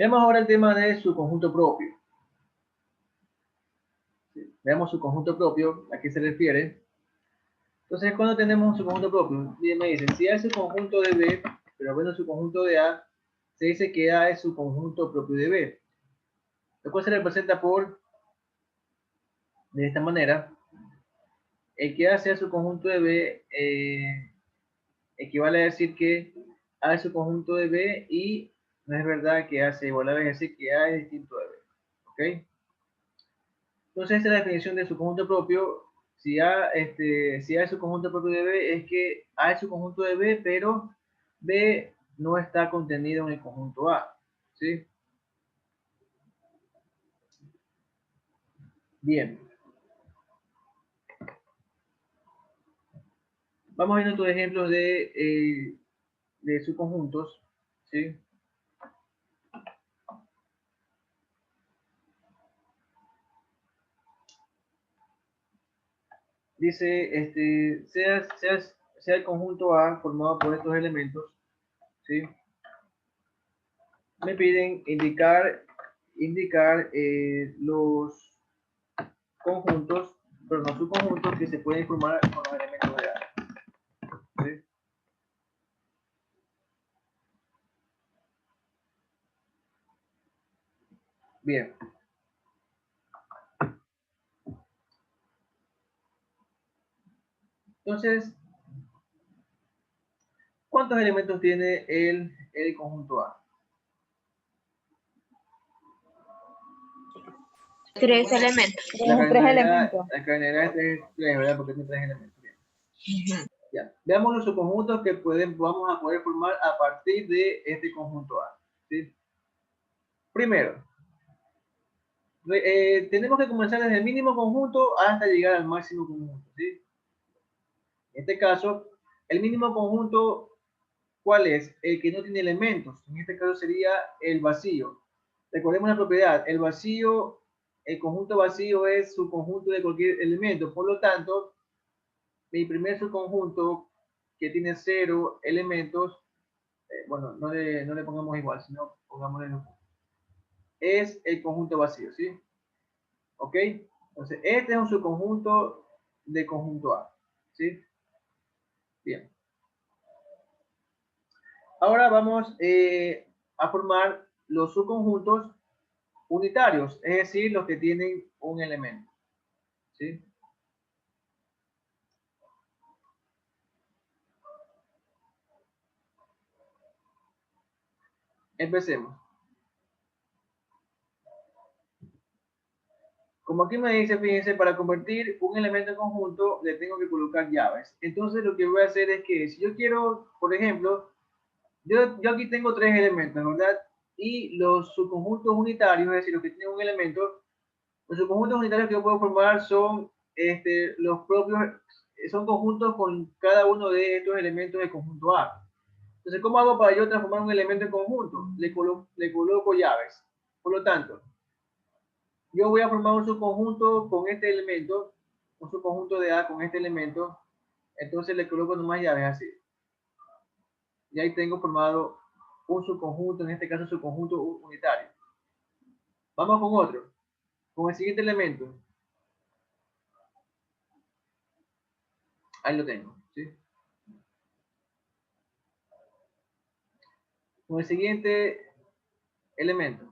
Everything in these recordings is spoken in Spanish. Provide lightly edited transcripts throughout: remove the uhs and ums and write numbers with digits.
Veamos ahora el tema de su conjunto propio. ¿Sí? Veamos su conjunto propio, ¿a qué se refiere? Entonces, cuando tenemos su conjunto propio, me dicen, si A es su conjunto de B, pero bueno, su conjunto de A, se dice que A es su conjunto propio de B, lo cual se representa de esta manera. El que A sea su conjunto de B equivale a decir que A es su conjunto de B y no es verdad que A sea igual a B, es decir, que A es distinto de B. ¿Ok? Entonces, esta es la definición de su conjunto propio. Si A es su conjunto propio de B, es que A es su conjunto de B, pero B no está contenido en el conjunto A. ¿Sí? Bien. Vamos a ver otros ejemplos de subconjuntos. ¿Sí? Dice, sea el conjunto A formado por estos elementos, ¿sí? Me piden indicar los conjuntos, pero no subconjuntos que se pueden formar con los elementos de A. ¿Sí? Bien. Entonces, ¿cuántos elementos tiene el conjunto A? Tres elementos. Tiene tres elementos. La cardinalidad es 3, ¿verdad? Porque tiene 3 elementos. Bien. Ya. Veamos los subconjuntos que vamos a poder formar a partir de este conjunto A. ¿Sí? Primero, tenemos que comenzar desde el mínimo conjunto hasta llegar al máximo conjunto. ¿Sí? En este caso, el mínimo conjunto, ¿cuál es? El que no tiene elementos. En este caso sería el vacío. Recordemos la propiedad. El vacío, el conjunto vacío es su conjunto de cualquier elemento. Por lo tanto, mi primer subconjunto que tiene 0 elementos, bueno, no le pongamos igual, sino pongámosle es el conjunto vacío, ¿sí? ¿Ok? Entonces, este es un subconjunto de conjunto A, ¿sí? Bien. Ahora vamos a formar los subconjuntos unitarios, es decir, los que tienen un elemento, ¿sí? Empecemos. Como aquí me dice, fíjense, para convertir un elemento en conjunto le tengo que colocar llaves. Entonces lo que voy a hacer es que si yo quiero, por ejemplo, yo aquí tengo 3 elementos, ¿verdad? Y los subconjuntos unitarios, es decir, los que tienen un elemento, los subconjuntos unitarios que yo puedo formar son los propios, son conjuntos con cada uno de estos elementos del conjunto A. Entonces, ¿cómo hago para yo transformar un elemento en conjunto? Le coloco llaves. Por lo tanto, yo voy a formar un subconjunto con este elemento, un subconjunto de A con este elemento, entonces le coloco nomás llaves así. Y ahí tengo formado un subconjunto, en este caso subconjunto unitario. Vamos con otro, con el siguiente elemento. Ahí lo tengo, ¿sí? Con el siguiente elemento.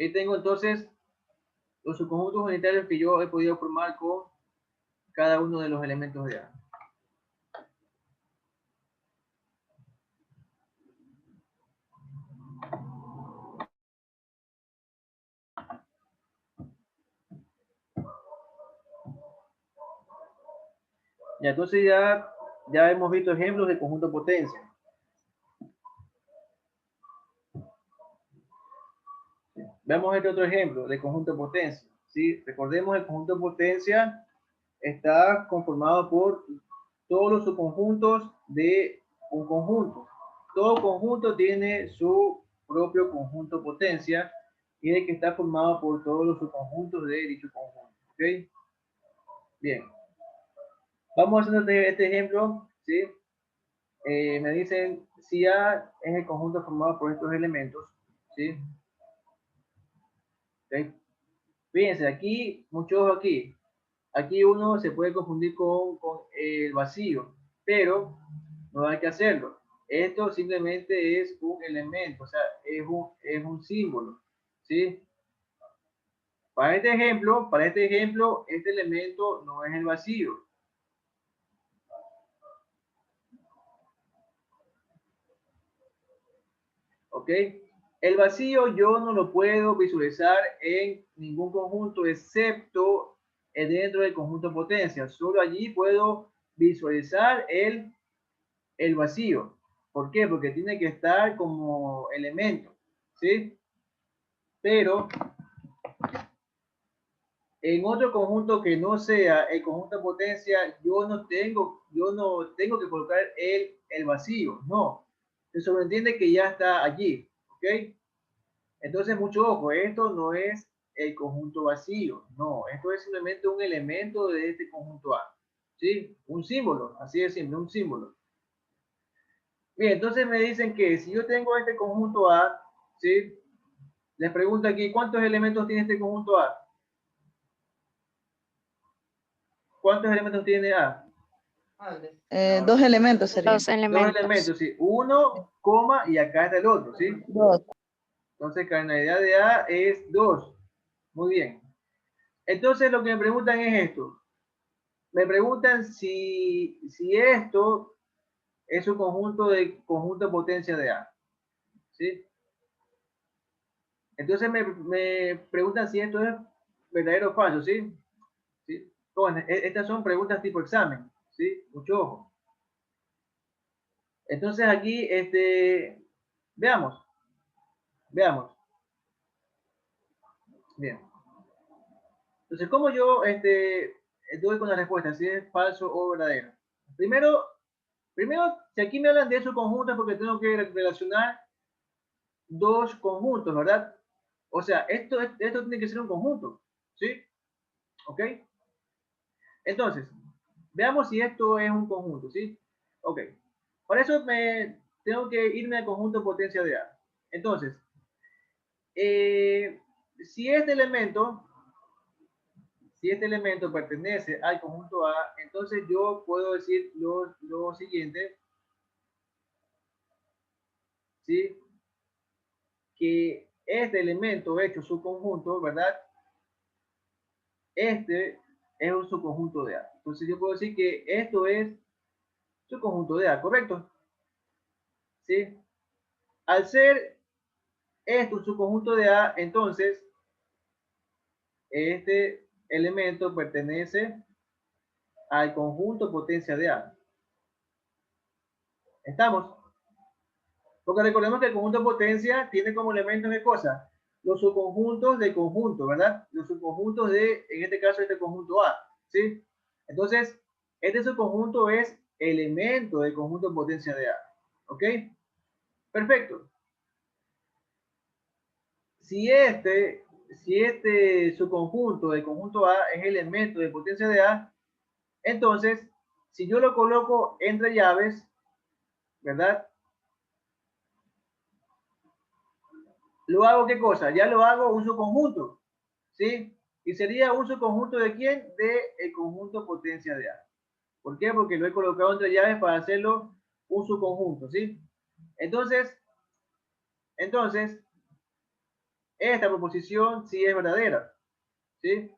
Ahí tengo entonces los subconjuntos unitarios que yo he podido formar con cada uno de los elementos de A. Y entonces ya hemos visto ejemplos de conjunto potencia. Veamos este otro ejemplo de conjunto potencia. ¿Sí? Recordemos el conjunto potencia está conformado por todos los subconjuntos de un conjunto. Todo conjunto tiene su propio conjunto potencia y el que está formado por todos los subconjuntos de dicho conjunto. ¿Ok? Bien. Vamos haciendo este ejemplo, ¿sí? me dicen si A es el conjunto formado por estos elementos, ¿sí? ¿Okay? Fíjense, aquí, mucho ojo aquí. Aquí uno se puede confundir con el vacío, pero no hay que hacerlo. Esto simplemente es un elemento, o sea, es un símbolo, ¿sí? Para este ejemplo, este elemento no es el vacío. ¿Ok? El vacío yo no lo puedo visualizar en ningún conjunto excepto dentro del conjunto potencia. Solo allí puedo visualizar el vacío. ¿Por qué? Porque tiene que estar como elemento, ¿sí? Pero en otro conjunto que no sea el conjunto potencia, yo no tengo que colocar el vacío, no. Se sobreentiende que ya está allí, ¿ok? Entonces, mucho ojo, esto no es el conjunto vacío, no, esto es simplemente un elemento de este conjunto A, ¿sí? Un símbolo, así de simple, un símbolo. Bien, entonces me dicen que si yo tengo este conjunto A, ¿sí? Les pregunto aquí, ¿cuántos elementos tiene este conjunto A? ¿Cuántos elementos tiene A? Dos elementos serían. Dos Dos elementos. elementos, sí. Uno, coma, y acá está el otro, ¿sí? Dos. Entonces, cardinalidad de A es 2. Muy bien. Entonces, lo que me preguntan es esto. Me preguntan si esto es un conjunto potencia de A. ¿Sí? Entonces me preguntan si esto es verdadero o falso, ¿sí? ¿Sí? Bueno, estas son preguntas tipo examen, ¿sí? Mucho ojo. Entonces aquí, veamos, veamos. Bien. Entonces, ¿cómo yo doy con la respuesta? Si es falso o verdadero. Primero, si aquí me hablan de esos conjuntos, porque tengo que relacionar dos conjuntos, ¿verdad? O sea, esto tiene que ser un conjunto, ¿sí? ¿Ok? Entonces, veamos si esto es un conjunto, ¿sí? Ok. Para eso tengo que irme al conjunto potencia de A. Entonces, eh, si este elemento, si este elemento pertenece al conjunto A, entonces yo puedo decir lo siguiente, ¿sí? Que este elemento hecho su conjunto, ¿verdad? Este es un subconjunto de A. Entonces yo puedo decir que esto es su conjunto de A, ¿correcto? ¿Sí? Al ser esto un subconjunto de A, entonces este elemento pertenece al conjunto potencia de A. ¿Estamos? Porque recordemos que el conjunto potencia tiene como elementos de cosas los subconjuntos de conjunto, ¿verdad? Los subconjuntos de, en este caso, este conjunto A, ¿sí? Entonces, este subconjunto es elemento del conjunto potencia de A, ¿ok? Perfecto. Si este subconjunto del conjunto A es elemento de potencia de A, entonces, si yo lo coloco entre llaves, ¿verdad? ¿Lo hago qué cosa? Ya lo hago un subconjunto, ¿sí? Y sería un subconjunto ¿de quién? De el conjunto potencia de A. ¿Por qué? Porque lo he colocado entre llaves para hacerlo un subconjunto, ¿sí? Entonces, esta proposición sí es verdadera, ¿sí?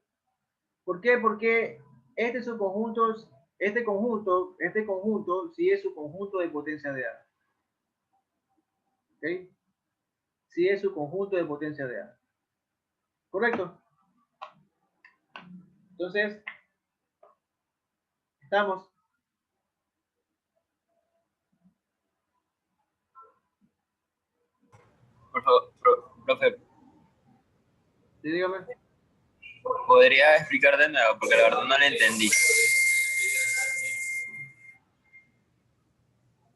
¿Por qué? Porque este subconjunto, este conjunto sí es su conjunto de potencia de A. ¿Ok? Sí es su conjunto de potencia de A. ¿Correcto? Entonces, estamos. Por favor, profe, Sí, dígame. ¿podría explicar de nuevo? Porque la verdad no le entendí.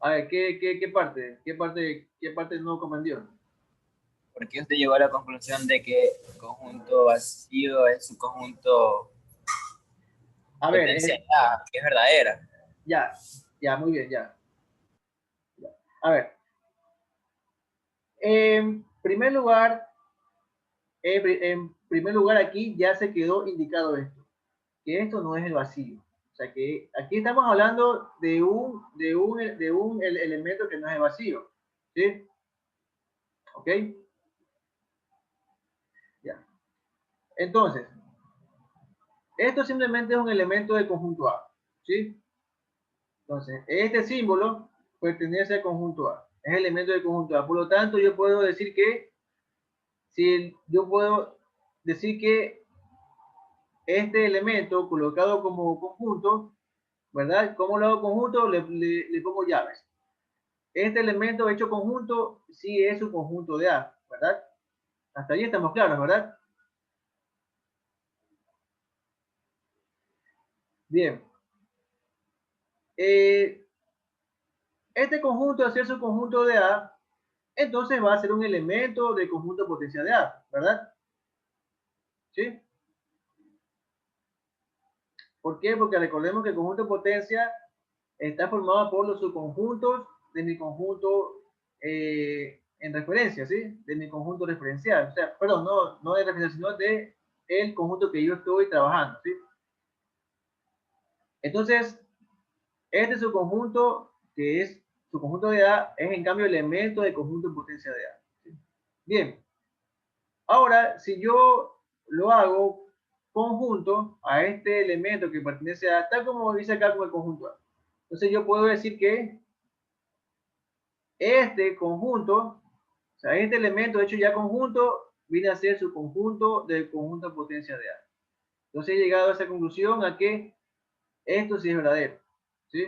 A ver, ¿qué parte? ¿Qué parte no comprendió? ¿Por qué usted llegó a la conclusión de que el conjunto vacío es un conjunto A ver, potencial que es verdadera? ya, muy bien, ya. A ver, en primer lugar, aquí ya se quedó indicado esto, que esto no es el vacío. O sea que aquí estamos hablando de un elemento que no es el vacío. ¿Sí? ¿Ok? Ya. Entonces, esto simplemente es un elemento del conjunto A. ¿Sí? Entonces, este símbolo pertenece al conjunto A. Es elemento del conjunto A. Por lo tanto, yo puedo decir que este elemento colocado como conjunto, ¿verdad? ¿Cómo lo hago conjunto? Le pongo llaves. Este elemento hecho conjunto sí es un conjunto de A, ¿verdad? Hasta ahí estamos claros, ¿verdad? Bien. Este conjunto, al ser su conjunto de A, entonces va a ser un elemento del conjunto potencia de A, ¿verdad? ¿Sí? ¿Por qué? Porque recordemos que el conjunto potencia está formado por los subconjuntos de mi conjunto en referencia, ¿sí? De mi conjunto referencial. O sea, perdón, no de referencia, sino de el conjunto que yo estoy trabajando, ¿sí? Entonces, este subconjunto, que es su conjunto de A, es en cambio elemento del conjunto en potencia de A. ¿Sí? Bien. Ahora, si yo lo hago conjunto a este elemento que pertenece a, tal como dice acá como el conjunto A. Entonces yo puedo decir que este conjunto, o sea, este elemento hecho ya conjunto, viene a ser su conjunto del conjunto de potencia de A. Entonces he llegado a esa conclusión a que esto sí es verdadero. ¿Sí?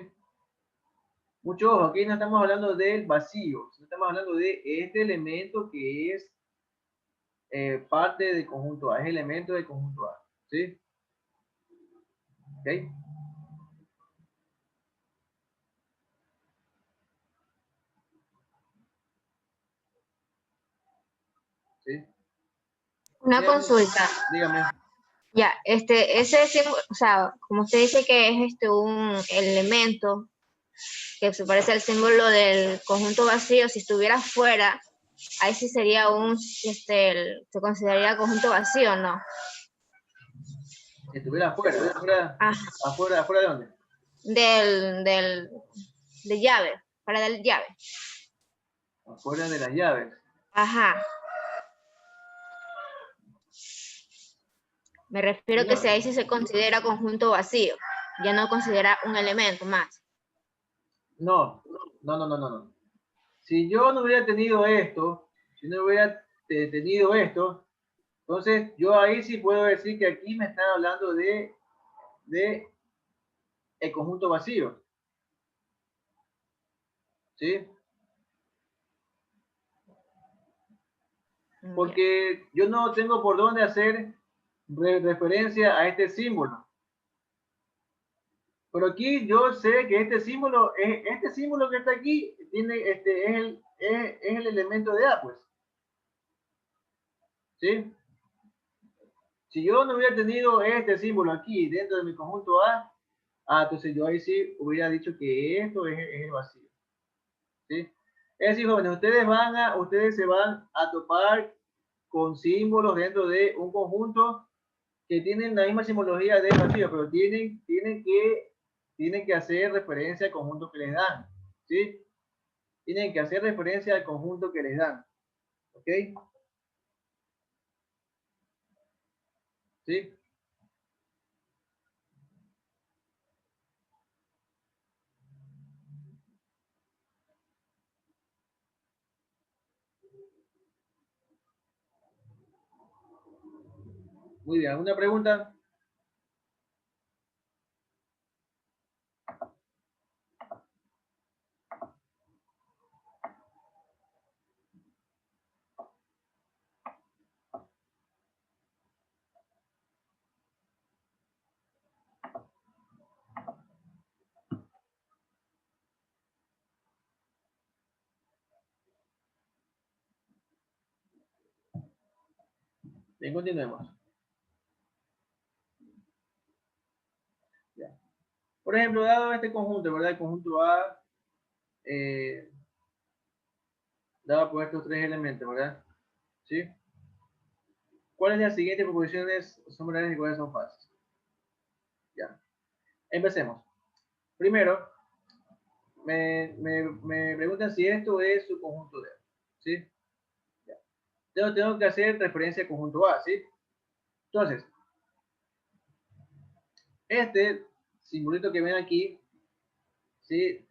Mucho ojo, aquí no estamos hablando del vacío, no estamos hablando de este elemento que es parte del conjunto A, es elemento del conjunto A. ¿Sí? ¿Ok? ¿Sí? Una Dígame, consulta. dígame. Ya, ese símbolo, o sea, como usted dice que es un elemento que se parece al símbolo del conjunto vacío, si estuviera fuera, ahí sí sería se consideraría conjunto vacío, ¿no? Si estuviera afuera, ¿afuera de dónde? De llave, para dar llave. Afuera de las llaves. Ajá. Me refiero que si ahí sí se considera conjunto vacío, ya no considera un elemento más. No. Si yo no hubiera tenido esto, si no hubiera tenido esto, entonces yo ahí sí puedo decir que aquí me están hablando de el conjunto vacío. ¿Sí? Porque yo no tengo por dónde hacer referencia a este símbolo. Pero aquí yo sé que este símbolo que está aquí es el elemento de A, pues. ¿Sí? Si yo no hubiera tenido este símbolo aquí dentro de mi conjunto A, entonces yo ahí sí hubiera dicho que esto es el vacío. ¿Sí? Es decir, jóvenes, ustedes se van a topar con símbolos dentro de un conjunto que tienen la misma simbología de vacío, pero tienen que hacer referencia al conjunto que les dan. ¿Sí? Tienen que hacer referencia al conjunto que les dan. ¿Ok? ¿Sí? Muy bien, ¿alguna pregunta? Bien, continuemos. Ya. Por ejemplo, dado este conjunto, ¿verdad? El conjunto A, dada por estos tres elementos, ¿verdad? ¿Sí? ¿Cuáles de las siguientes proposiciones son verdaderas y cuáles son falsas? Ya. Empecemos. Primero, me preguntan si esto es su conjunto de A, ¿sí? Ya. Yo tengo que hacer referencia al conjunto A, ¿sí? Entonces, este simbolito que ven aquí, ¿sí?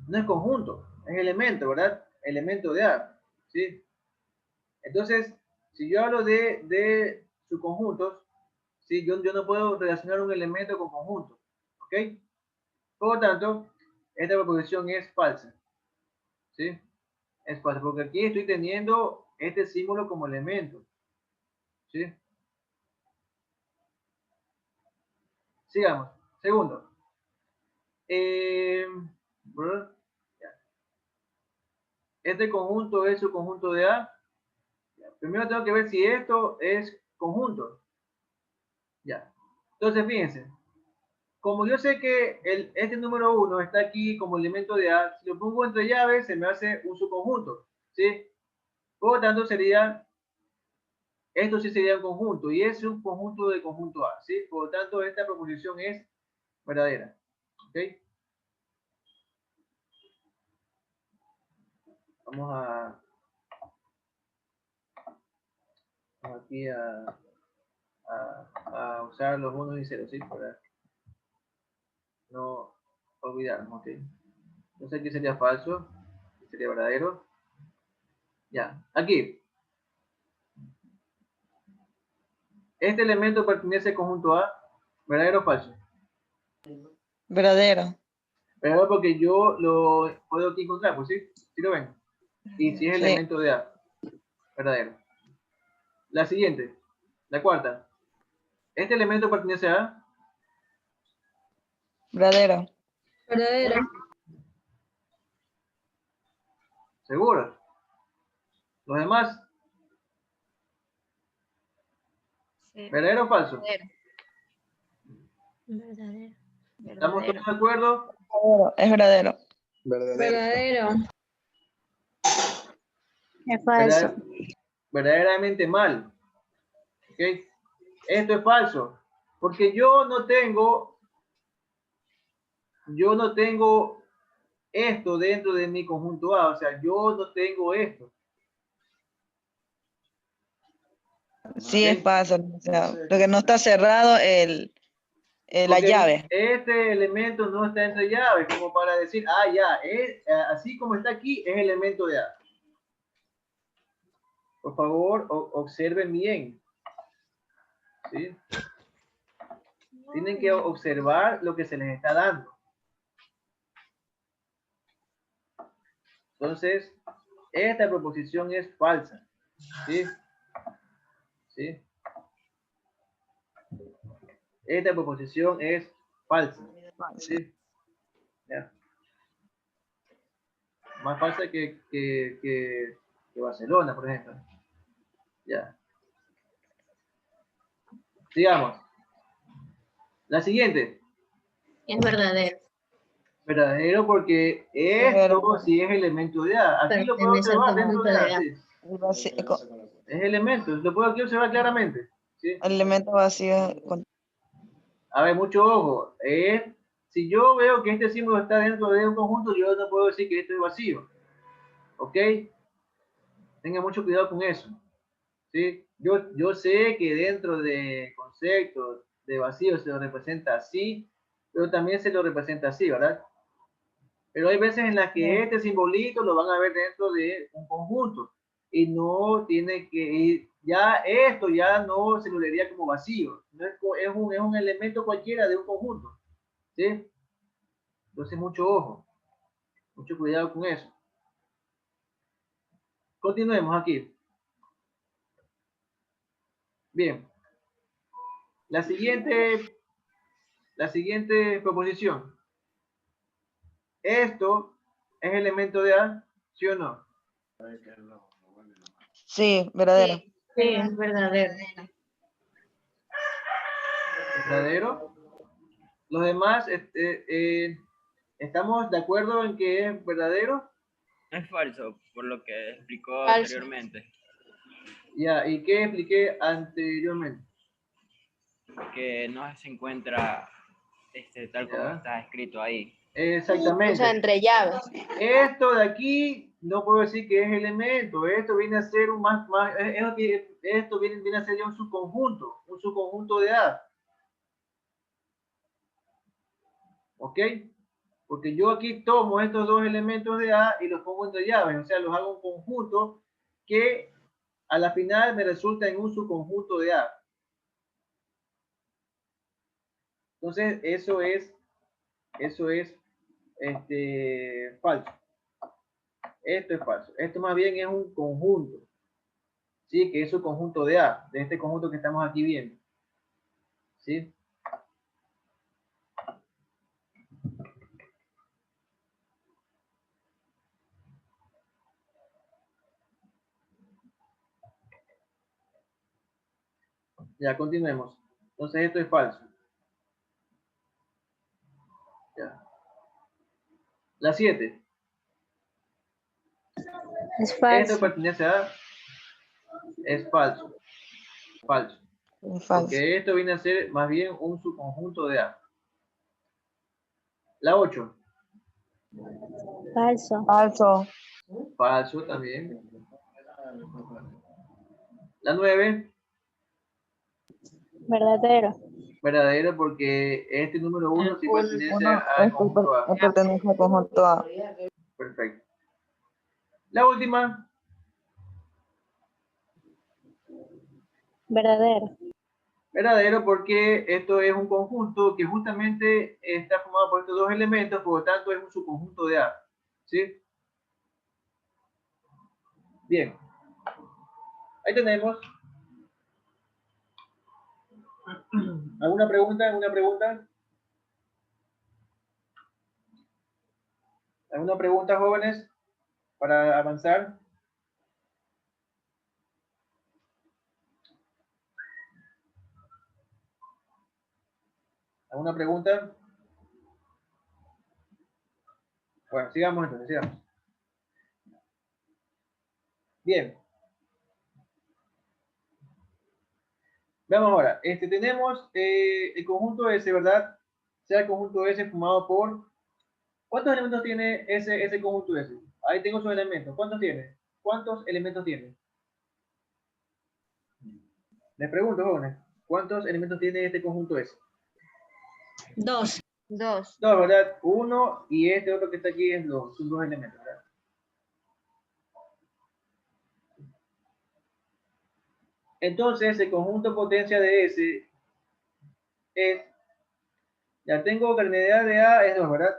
No es conjunto, es elemento, ¿verdad? Elemento de A, ¿sí? Entonces, si yo hablo de subconjuntos, ¿sí? Yo no puedo relacionar un elemento con conjunto, ¿ok? Por lo tanto, esta proposición es falsa, ¿sí? Es falsa, porque aquí estoy teniendo este símbolo como elemento, ¿sí? Sigamos. Segundo. Este conjunto es su conjunto de A. Primero tengo que ver si esto es conjunto. Ya. Entonces, fíjense. Como yo sé que este número 1 está aquí como elemento de A, si lo pongo entre llaves, se me hace un subconjunto, ¿sí? Por lo tanto, esto sí sería un conjunto, y es un conjunto de conjunto A, ¿sí? Por lo tanto, esta proposición es verdadera, ¿ok? Vamos aquí a usar los unos y ceros, ¿sí? Para no olvidarnos, ¿ok? Entonces aquí sería falso, aquí sería verdadero. Ya, aquí. Este elemento pertenece al conjunto A, ¿verdadero o falso? Verdadero. Verdadero porque yo lo puedo aquí encontrar, pues sí, ¿sí lo ven? Y si es Sí. elemento de A, verdadero. La siguiente, la cuarta. ¿Este elemento pertenece a A? Verdadero. Verdadero. ¿Seguro? ¿Los demás? Sí. ¿Verdadero o falso? Verdadero. ¿Estamos todos Verdadero. de acuerdo? Es verdadero. Verdadero. Es falso. Verdaderamente mal. ¿Ok? Esto es falso. Porque yo no tengo esto dentro de mi conjunto A. O sea, yo no tengo esto. Sí, ¿Ok? es falso. O sea, porque no está cerrado la Porque llave. este elemento no está entre llaves, como para decir, ya, así como está aquí, es elemento de A. Por favor, observen bien. ¿Sí? Tienen que observar lo que se les está dando. Entonces, esta proposición es falsa. ¿Sí? ¿Sí? Esta proposición es falsa. ¿Sí? ¿Ya? Más falsa que Barcelona, por ejemplo. Ya. Sigamos. La siguiente. Es verdadero. Verdadero porque esto sí es elemento de A. Aquí lo puedo Pertenece al observar dentro conjunto de de A, A. sí. Es elemento, lo puedo aquí observar claramente. ¿Sí? El elemento vacío. A ver, mucho ojo. Si yo veo que este símbolo está dentro de un conjunto, yo no puedo decir que esto es vacío. ¿Ok? Tenga mucho cuidado con eso. ¿Sí? Yo sé que dentro de conceptos de vacío se lo representa así, pero también se lo representa así, ¿verdad? Pero hay veces en las que este simbolito lo van a ver dentro de un conjunto y no tiene que, ya esto ya no se lo leería como vacío, no es un elemento cualquiera de un conjunto, ¿sí? Entonces mucho ojo, mucho cuidado con eso. Continuemos aquí. Bien, la siguiente proposición. ¿Esto es elemento de A? ¿Sí o no? Sí, verdadero. Sí, sí, es verdadero. ¿Verdadero? Los demás, ¿estamos de acuerdo en que es verdadero? Es falso, por lo que explicó Falso. anteriormente, Ya, ¿y qué expliqué anteriormente? que no se encuentra tal como Ya. está escrito ahí. Exactamente. O sea, entre llaves. Esto de aquí no puedo decir que es elemento, esto viene a ser un esto viene a ser ya un subconjunto de A. ¿Ok? Porque yo aquí tomo estos dos elementos de A y los pongo entre llaves, o sea, los hago un conjunto que a la final me resulta en un subconjunto de A. Entonces, eso es falso. Esto es falso. Esto más bien es un conjunto. ¿Sí? Que es un conjunto de A, de este conjunto que estamos aquí viendo. ¿Sí? Ya, continuemos. Entonces, esto es falso. Ya. La 7. Es Esto falso. pertenece a... Es falso. Falso. Es falso. Porque esto viene a ser más bien un subconjunto de A. La 8. Falso. Falso. Falso también. La 9. Verdadero. Verdadero porque este número 1 sí pertenece Uno al conjunto A. pertenece al conjunto A. Perfecto. La última. Verdadero. Verdadero porque esto es un conjunto que justamente está formado por estos dos elementos, por lo tanto es un subconjunto de A. ¿Sí? Bien. Ahí tenemos. ¿Alguna pregunta? ¿Alguna pregunta? ¿Alguna pregunta, jóvenes, para avanzar? ¿Alguna pregunta? Bueno, sigamos entonces, sigamos. Bien. Veamos ahora. Tenemos el conjunto S, ¿verdad? Sea el conjunto S formado por... ¿Cuántos elementos tiene ese conjunto S? Ahí tengo sus elementos. ¿Cuántos tiene? ¿Cuántos elementos tiene? Les pregunto, jóvenes. ¿Cuántos elementos tiene este conjunto S? Dos. Dos. Dos, ¿verdad? Uno y este otro que está aquí es dos. Son dos elementos, ¿verdad? Entonces, el conjunto potencia de S es... Ya tengo que la unidad de A es 2, ¿verdad?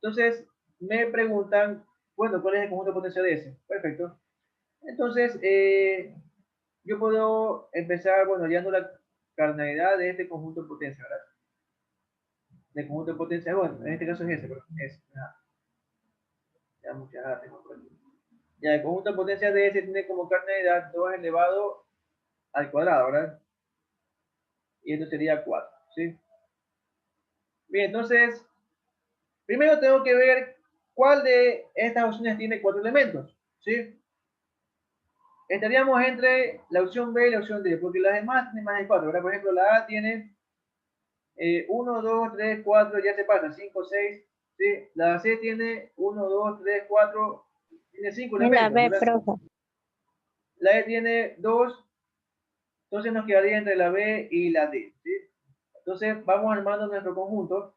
Entonces, me preguntan, bueno, ¿cuál es el conjunto potencia de S? Perfecto. Entonces, yo puedo empezar, bueno, hallando la cardinalidad de este conjunto de potencia, ¿verdad? De conjunto de potencia, bueno, en este caso es ese, pero es. Ya muchas A tengo por aquí. Ya, el conjunto de potencia de S tiene como cardinalidad 2 elevado al cuadrado, ¿verdad? Y esto sería 4, ¿sí? Bien, entonces, primero tengo que ver cuál de estas opciones tiene 4 elementos, ¿sí? Estaríamos entre la opción B y la opción D, porque las demás tienen más de 4, ¿verdad? Por ejemplo, la A tiene 1, 2, 3, 4, ya se pasa, 5, 6, ¿sí? La C tiene 1, 2, 3, 4, tiene 5 elementos, La B, ¿verdad? profe. La E tiene 2, entonces nos quedaría entre la B y la D, ¿sí? Entonces vamos armando nuestro conjunto.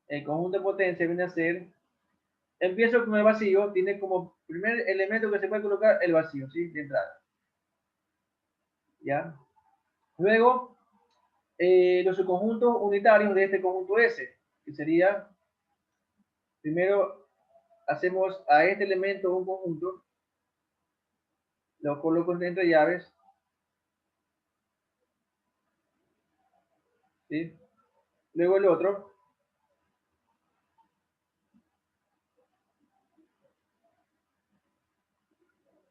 El conjunto de potencia viene a ser, empiezo con el vacío, tiene como primer elemento que se puede colocar el vacío, ¿sí? De entrada. ¿Ya? Luego, los subconjuntos unitarios de este conjunto S, que sería, primero hacemos a este elemento un conjunto, lo coloco entre llaves, ¿sí? Luego el otro,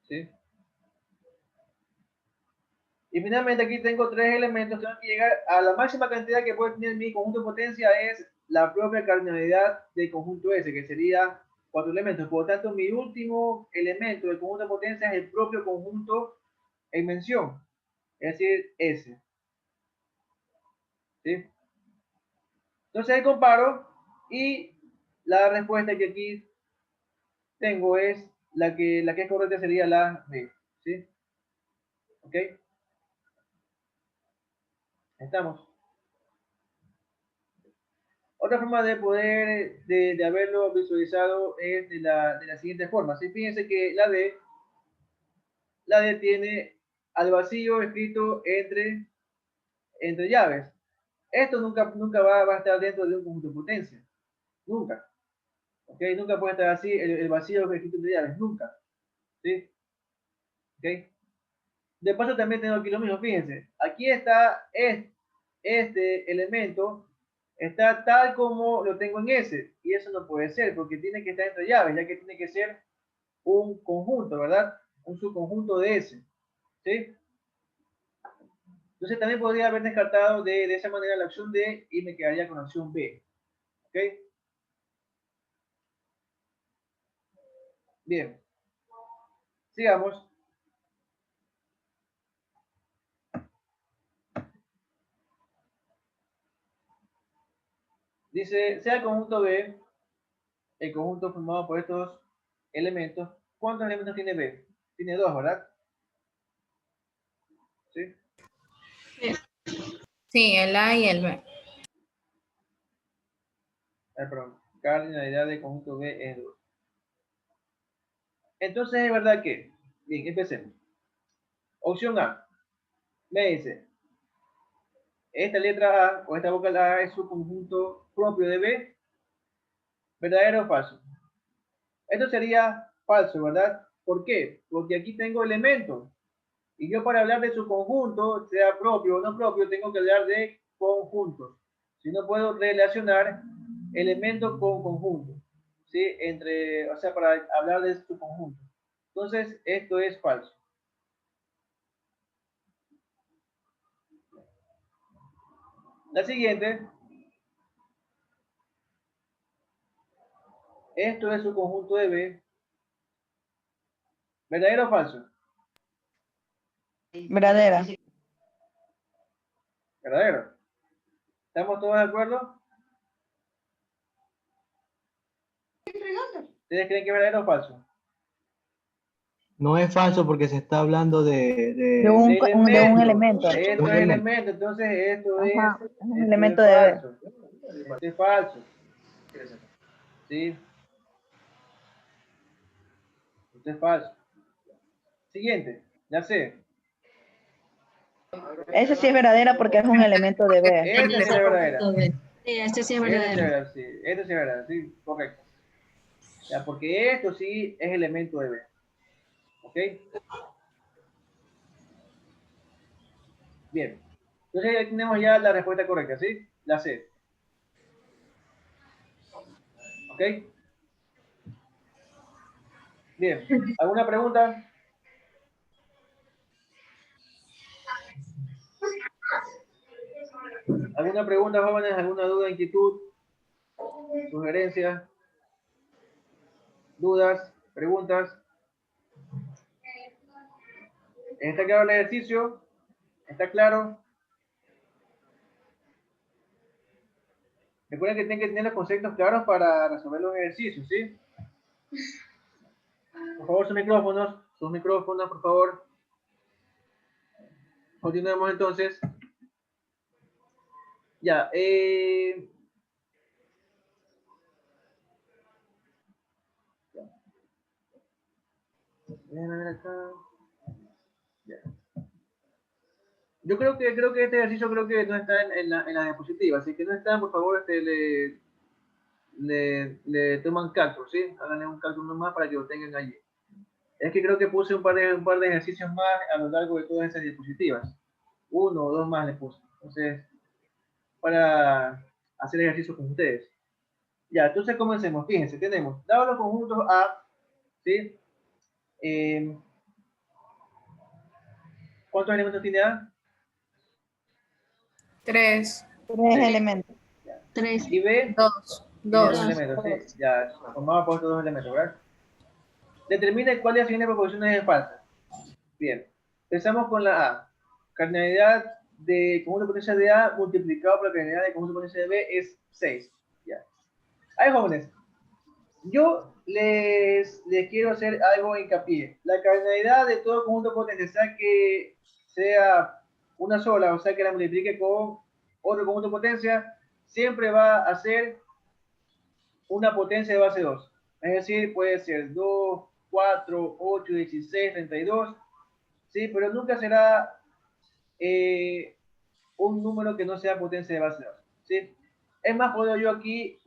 ¿sí? Y finalmente aquí tengo tres elementos, tengo que llegar a la máxima cantidad que puede tener mi conjunto de potencia, es la propia cardinalidad del conjunto S, que sería 4 elementos. Por lo tanto, mi último elemento del conjunto de potencia es el propio conjunto en mención, es decir, S. ¿Sí? Entonces ahí comparo y la respuesta que aquí tengo es la que es correcta sería la B. ¿Sí? ¿Ok? Estamos. Otra forma de poder, de haberlo visualizado es de la siguiente forma. ¿Sí? Fíjense que la D tiene al vacío escrito entre llaves. Esto nunca va a estar dentro de un conjunto de potencia. Nunca. ¿Ok? Nunca puede estar así el vacío escrito entre llaves. Nunca. ¿Sí? ¿Ok? De paso también tengo aquí lo mismo. Fíjense. Aquí está este elemento. Está tal como lo tengo en S. Y eso no puede ser porque tiene que estar entre llaves, ya que tiene que ser un conjunto, ¿verdad? Un subconjunto de S. ¿Sí? Entonces también podría haber descartado de esa manera la opción D y me quedaría con la opción B. ¿Ok? Bien. Sigamos. Dice, sea el conjunto B, el conjunto formado por estos elementos. ¿Cuántos elementos tiene B? Tiene 2, ¿verdad? ¿Sí? Sí, el A y el B. Perdón. Cardinalidad del conjunto B es 2. Entonces, ¿es verdad que? Bien, empecemos. Opción A. Me dice, esta letra A o esta vocal A es su conjunto propio de B. ¿Verdadero o falso? Esto sería falso, ¿verdad? ¿Por qué? Porque aquí tengo elementos. Y yo para hablar de su conjunto, sea propio o no propio, tengo que hablar de conjuntos. Si no puedo relacionar elementos con conjuntos. ¿Sí? O sea, para hablar de su conjunto. Entonces, esto es falso. La siguiente. Esto es su conjunto de B. ¿Verdadero o falso? Verdadera. ¿Verdadero? ¿Estamos todos de acuerdo? ¿Ustedes creen que es verdadero o falso? No es falso porque se está hablando de De un elemento. Esto es elemento, entonces esto Ajá, es un elemento de B. falso. Esto es falso. ¿Sí? Esto es falso. Siguiente, ya sé. Esa sí es verdadera porque es un elemento de B. Esta sí es verdadera. Sí, este sí es Esta sí es verdadero. verdadera, sí. Esta sí es verdadera, sí, correcto. Ya, porque esto sí es elemento de B. ¿Ok? Bien. Entonces ya tenemos ya la respuesta correcta, ¿sí? La C. ¿Ok? Bien. ¿Alguna pregunta? ¿Alguna pregunta, jóvenes? ¿Alguna duda, inquietud, sugerencia, dudas, preguntas? ¿Está claro el ejercicio? ¿Está claro? Recuerden que tienen que tener los conceptos claros para resolver los ejercicios, ¿sí? Por favor, sus micrófonos, por favor. Continuemos entonces. Ya, déjenme ver acá. Ya. Yo creo que este ejercicio creo que no está en la diapositiva, así que no está, por favor, le toman cálculo, ¿sí? Háganle un cálculo nomás para que lo tengan allí. Es que creo que puse un par de ejercicios más a lo largo de todas esas diapositivas. Uno o dos más le puse. Entonces, para hacer ejercicio con ustedes. Ya, entonces comencemos. Fíjense, tenemos, dados los conjuntos A, ¿sí? ¿Cuántos elementos tiene A? 3, Tres elementos. Ya. 3, ¿Y B? 2, Tiene dos Dos. elementos, sí. Ya, formado por estos dos elementos, ¿verdad? Determine cuál de las siguientes proposiciones es falsa. Bien. Empezamos con la A. Cardinalidad de conjunto de potencia de A multiplicado por la cardinalidad de conjunto de potencia de B es 6. Ya. Ahí, jóvenes. Yo les quiero hacer algo hincapié. La cardinalidad de todo conjunto de potencia, sea que sea una sola, o sea que la multiplique con otro conjunto de potencia, siempre va a ser una potencia de base 2. Es decir, puede ser 2, 4, 8, 16, 32, ¿sí? Pero nunca será un número que no sea potencia de base 2, ¿sí? Es más, puedo yo aquí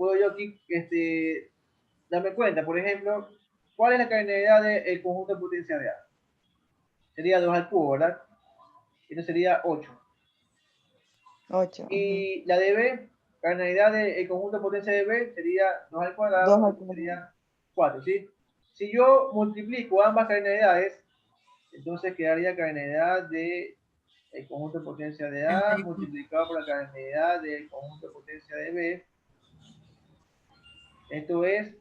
darme cuenta, por ejemplo, ¿cuál es la cardinalidad del conjunto de potencia de A? Sería 2 al cubo, ¿verdad? Esto sería 8. 8. Y la de B, cardinalidad del conjunto de potencia de B sería 2 al 2 cuadrado, al esto cuadrado. sería 4, ¿sí? Si yo multiplico ambas cardinalidades, entonces quedaría cardinalidad de el conjunto de potencia de A multiplicado por la cardinalidad del conjunto de potencia de B. Esto es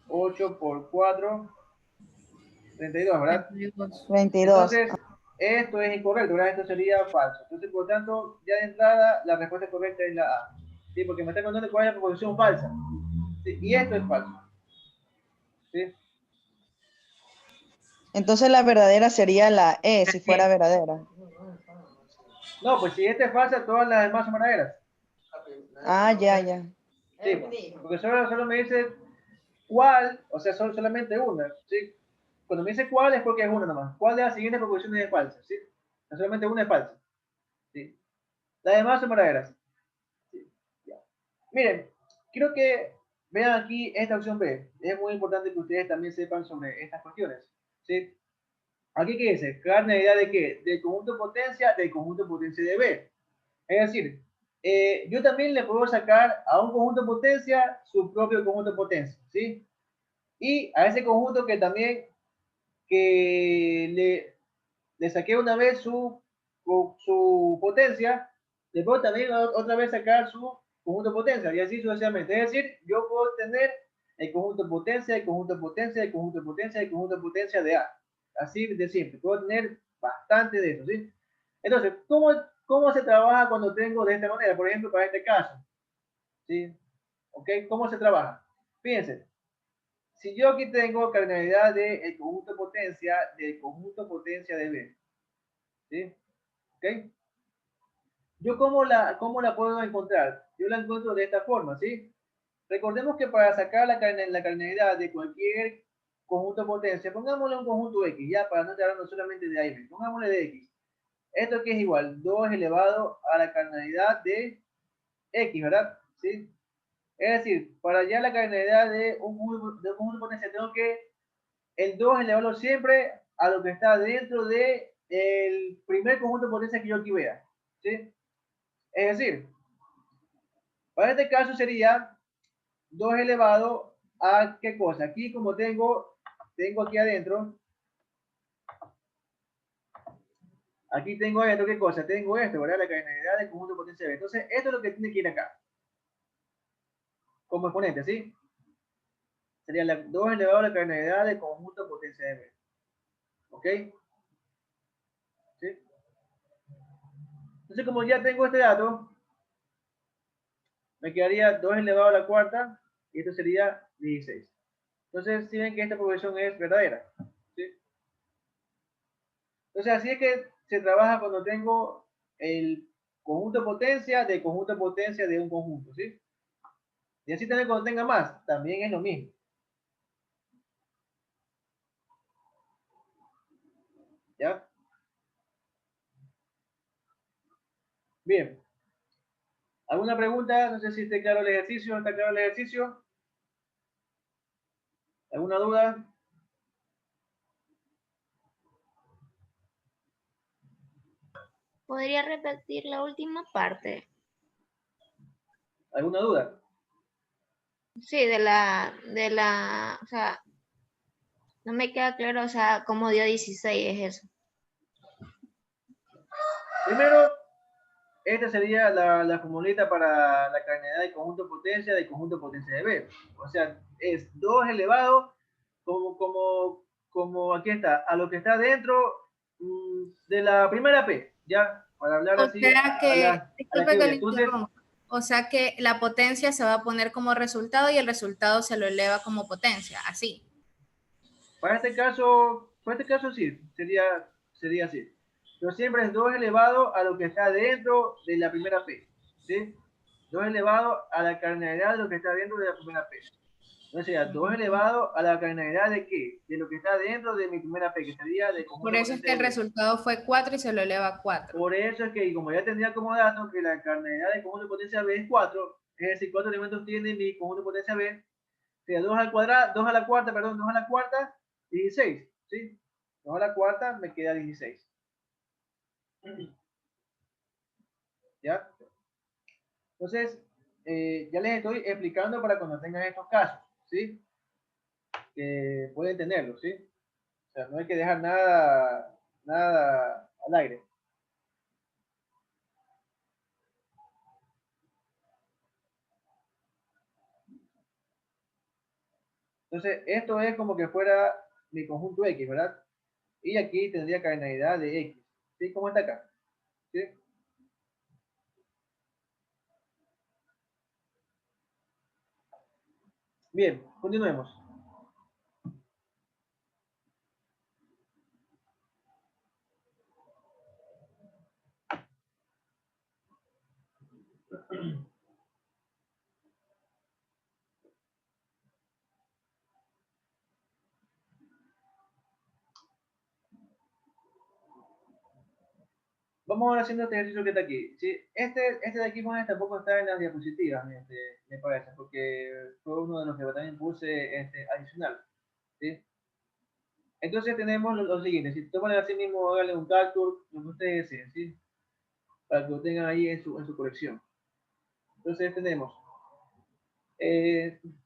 8 por 4, 32, ¿verdad? 22. Entonces, esto es incorrecto, ¿verdad? Esto sería falso. Entonces, por lo tanto, ya de entrada, la respuesta correcta es la A. ¿Sí? Porque me está contando cuál es la proposición falsa. ¿Sí? Y esto es falso. ¿Sí? Entonces la verdadera sería la E, si fuera verdadera. No, pues si esta es falsa, todas las demás son verdaderas. Ah, ya. Sí, porque solo me dice cuál, o sea, solamente una. ¿Sí? Cuando me dice cuál es porque es una nomás. ¿Cuál de las siguientes proposiciones es falsa? ¿Sí? Solamente una es falsa. ¿Sí? Las demás son verdaderas. ¿Sí? Ya. Miren, quiero que vean aquí esta opción B. Es muy importante que ustedes también sepan sobre estas cuestiones. ¿Sí? Aquí, ¿qué dice? ¿Cardinalidad de qué? Del conjunto de potencia del conjunto de potencia de B. Es decir, yo también le puedo sacar a un conjunto de potencia su propio conjunto de potencia. ¿Sí? Y a ese conjunto que también le saqué una vez su potencia, le puedo también otra vez sacar su conjunto de potencia y así sucesivamente. Es decir, yo puedo tener el conjunto de potencia, el conjunto de potencia, el conjunto de potencia, el conjunto de potencia de A. Así de simple. Puedo tener bastante de eso, ¿sí? Entonces, ¿cómo se trabaja cuando tengo de esta manera? Por ejemplo, para este caso, ¿sí? ¿Ok? ¿Cómo se trabaja? Fíjense, si yo aquí tengo cardinalidad del conjunto de potencia del conjunto de potencia de B, ¿sí? ¿Ok? ¿Yo cómo la puedo encontrar? Yo la encuentro de esta forma, ¿sí? Recordemos que para sacar la cardinalidad de cualquier conjunto de potencia, pongámosle un conjunto X, ya para no estar hablando solamente de A y B, pongámosle de X. Esto aquí es igual, 2 elevado a la cardinalidad de X, ¿verdad? ¿Sí? Es decir, para hallar la cardinalidad de un conjunto de potencia, tengo que el 2 elevarlo siempre a lo que está dentro del primer conjunto de potencia que yo aquí vea, ¿sí? Es decir, para este caso sería 2 elevado a qué cosa. Aquí como tengo aquí adentro, aquí tengo esto, ¿qué cosa? Tengo esto, ¿verdad? La cardinalidad del conjunto de potencia B. Entonces, esto es lo que tiene que ir acá. Como exponente, ¿sí? Sería la 2 elevado a la cardinalidad del conjunto de potencia de B. ¿Ok? ¿Sí? Entonces, como ya tengo este dato, me quedaría 2 elevado a la cuarta y esto sería 16. Entonces, si ven que esta progresión es verdadera. ¿Sí? Entonces, así es que se trabaja cuando tengo el conjunto de potencia del conjunto de potencia de un conjunto. ¿Sí? Y así también cuando tenga más, también es lo mismo. ¿Ya? Bien. ¿Alguna pregunta? No sé si está claro el ejercicio. ¿Está claro el ejercicio? ¿Alguna duda? ¿Podría repetir la última parte? ¿Alguna duda? Sí, o sea, no me queda claro, o sea, cómo dio 16 es eso. Primero, esta sería la formulita para la carnalidad del conjunto potencia del conjunto potencia de B. O sea, es 2 elevado, como aquí está, a lo que está dentro de la primera P, ¿ya? Para hablar O así sea a que, la disculpe que criolla. le Entonces, interrumpa. O sea que la potencia se va a poner como resultado y el resultado se lo eleva como potencia, así. para este caso sí, sería así. Pero siempre es 2 elevado a lo que está dentro de la primera P, ¿sí? 2 elevado a la carnalidad de lo que está dentro de la primera P. Entonces sería 2 elevado a la carnalidad de qué? De lo que está dentro de mi primera P, que sería de conjunto Por eso es que potencia el de B. resultado fue 4 y se lo eleva a 4. Por eso es que, como ya tendría como dato que la carnalidad del conjunto de potencia B es 4, es decir, 4 elementos tiene mi conjunto de potencia B, sería 2 al cuadrado, 2 a la cuarta, perdón, 2 a la cuarta, 16, ¿sí? 2 a la cuarta me queda 16. ¿Ya? Entonces, ya les estoy explicando para cuando tengan estos casos, ¿sí? Que pueden tenerlo, ¿sí? O sea, no hay que dejar nada al aire. Entonces, esto es como que fuera mi conjunto X, ¿verdad? Y aquí tendría carnalidad de X, ¿sí? ¿Cómo está acá? ¿Sí? Bien, continuemos. Vamos ahora haciendo este ejercicio que está aquí. ¿Sí? Este de aquí, Juan, tampoco está en las diapositivas, me parece, porque fue uno de los que también puse adicional. ¿Sí? Entonces tenemos lo siguiente. Si toman así mismo, háganle un cálculo, lo que ustedes deseen, ¿sí? Para que lo tengan ahí en su colección. Entonces tenemos,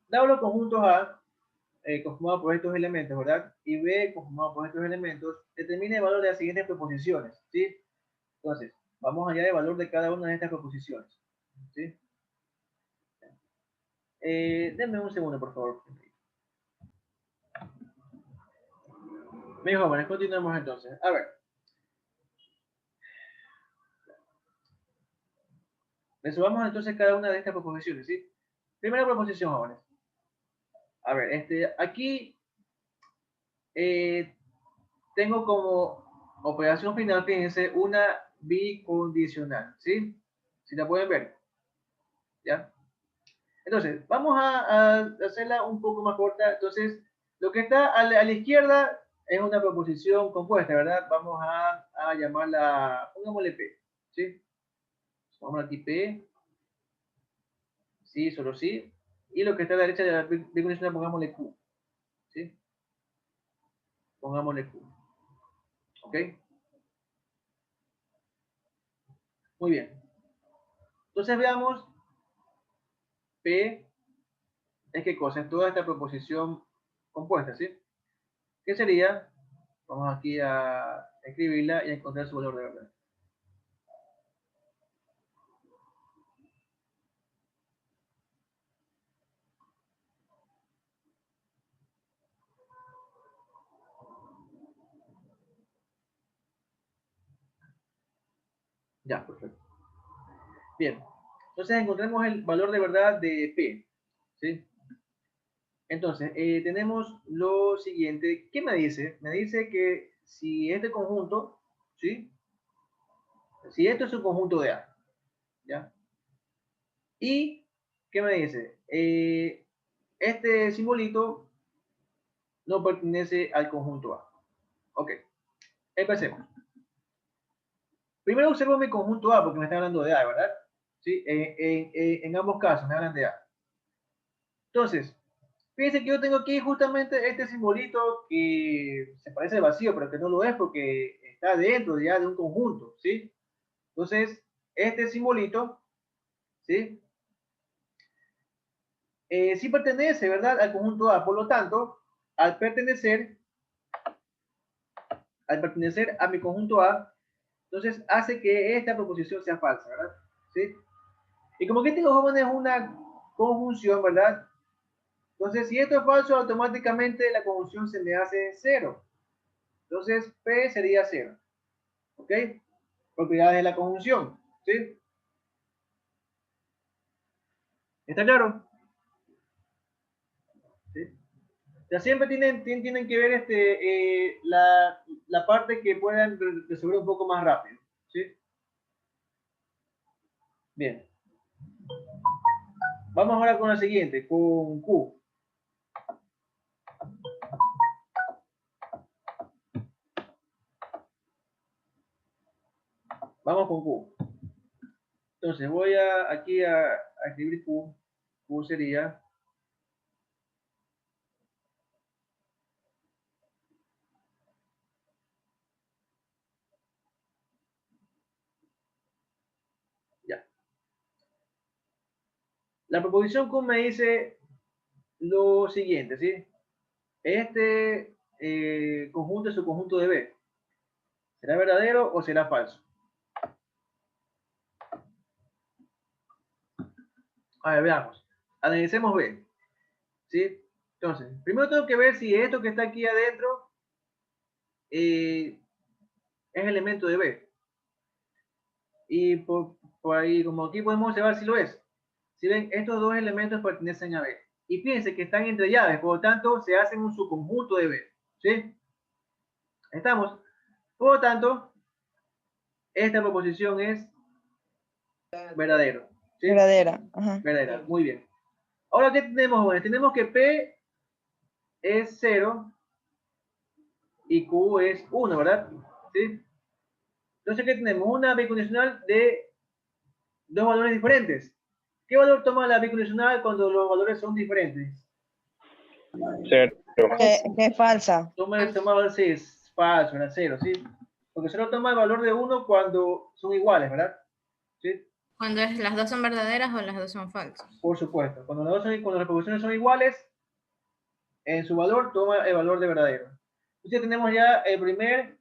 dado los conjuntos A, conformado por estos elementos, ¿verdad? Y B, conformado por estos elementos, determine el valor de las siguientes proposiciones, ¿sí? Entonces, vamos allá del valor de cada una de estas proposiciones, ¿sí? Denme un segundo, por favor. Mis jóvenes, continuemos entonces. A ver. Resolvamos entonces cada una de estas proposiciones, ¿sí? Primera proposición, jóvenes. A ver, aquí tengo como operación final, fíjense, una bicondicional, ¿sí? Si la pueden ver, ¿ya? Entonces, vamos a hacerla un poco más corta. Entonces, lo que está a la izquierda es una proposición compuesta, ¿verdad? Vamos a llamarla, pongámosle P, ¿sí? Vamos aquí P, sí, solo sí. Y lo que está a la derecha de la bicondicional, pongámosle Q, ¿sí? Pongámosle Q, ¿ok? Muy bien. Entonces veamos P es qué cosa, es toda esta proposición compuesta, ¿sí? ¿Qué sería? Vamos aquí a escribirla y a encontrar su valor de verdad. Ya, perfecto. Bien, entonces encontremos el valor de verdad de P, ¿sí? Entonces, tenemos lo siguiente. ¿Qué me dice? Me dice que si este conjunto, ¿sí? Si esto es un conjunto de A, ¿ya? ¿Y qué me dice? Este simbolito no pertenece al conjunto A. Ok, empecemos. Primero observo mi conjunto A porque me está hablando de A, ¿verdad? ¿Sí? En ambos casos me hablan de A. Entonces, fíjense que yo tengo aquí justamente este simbolito que se parece al vacío, pero que no lo es porque está dentro ya de un conjunto, ¿sí? Entonces, este simbolito, ¿sí? Sí pertenece, ¿verdad? Al conjunto A. Por lo tanto, al pertenecer a mi conjunto A, Entonces hace que esta proposición sea falsa, ¿verdad? ¿Sí? Y como que tengo jóvenes una conjunción, ¿verdad? Entonces, si esto es falso, automáticamente la conjunción se me hace 0. Entonces, P sería 0. ¿Ok? Propiedades de la conjunción. ¿Sí? ¿Está claro? ¿Sí? O sea, siempre tienen que ver la parte que puedan resolver un poco más rápido. ¿Sí? Bien. Vamos ahora con la siguiente, con Q. Vamos con Q. Entonces voy aquí a escribir Q. Q sería ya. La proposición Q me dice lo siguiente, ¿sí? Este conjunto es su conjunto de B. ¿Será verdadero o será falso? A ver, veamos. Analicemos B. ¿Sí? Entonces, primero tengo que ver si esto que está aquí adentro es elemento de B. Y por ahí, como aquí podemos observar si lo es. Si ven, estos dos elementos pertenecen a B. Y fíjense que están entre llaves, por lo tanto, se hacen un subconjunto de B. ¿Sí? ¿Estamos? Por lo tanto, esta proposición es verdadero. ¿Sí? Verdadera. Ajá. Verdadera. Muy bien. Ahora, ¿qué tenemos? Bueno, tenemos que P es 0 y Q es 1, ¿verdad? ¿Sí? Entonces, ¿qué tenemos? Una bicondicional de dos valores diferentes. ¿Qué valor toma la bicondicional cuando los valores son diferentes? Cero. Que es falsa. Toma el valor 6, falso, era 0, ¿sí? Porque solo toma el valor de 1 cuando son iguales, ¿verdad? ¿Sí? Cuando las dos son verdaderas o las dos son falsas. Por supuesto. Cuando las proposiciones son iguales, en su valor toma el valor de verdadero. Entonces tenemos ya el primer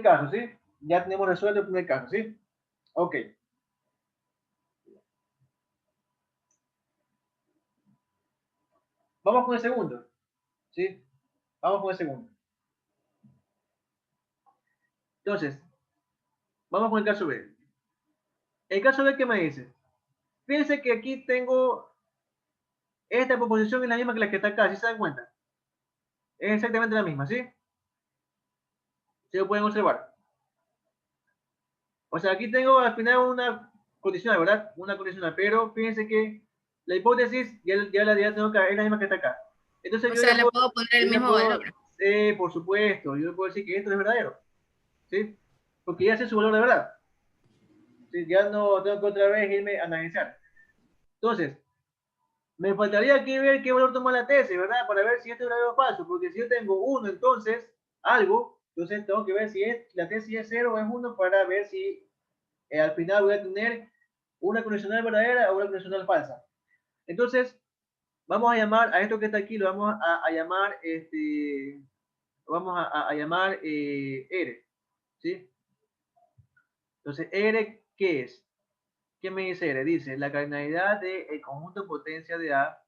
caso, ¿sí? Ya tenemos resuelto el primer caso, ¿sí? Ok. Vamos con el segundo, ¿sí? Vamos con el segundo. Entonces, vamos con el caso B. El caso B, ¿qué me dice? Fíjense que aquí tengo esta proposición es la misma que la que está acá, ¿sí se dan cuenta? Es exactamente la misma, ¿sí? ¿Sí lo pueden observar? O sea, aquí tengo al final una condicional, ¿verdad? Una condicional, pero fíjense que la hipótesis ya tengo acá, es la misma que está acá. Entonces O sea, le puedo poner el mismo valor. Sí, por supuesto, yo le puedo decir que esto es verdadero, ¿sí? Porque ya sé su valor de verdad. ¿Sí? Ya no tengo que otra vez irme a analizar. Entonces, me faltaría aquí ver qué valor toma la tesis, ¿verdad? Para ver si esto es verdadero o falso, porque si yo tengo 1, entonces, algo, entonces tengo que ver si la tesis es 0 o es 1 para ver si al final voy a tener una condicional verdadera o una condicional falsa. Entonces, vamos a llamar a esto que está aquí, lo vamos a llamar, a llamar R, ¿sí? Entonces, R, ¿qué es? ¿Qué me dice R? Dice, la cardinalidad del conjunto de potencia de A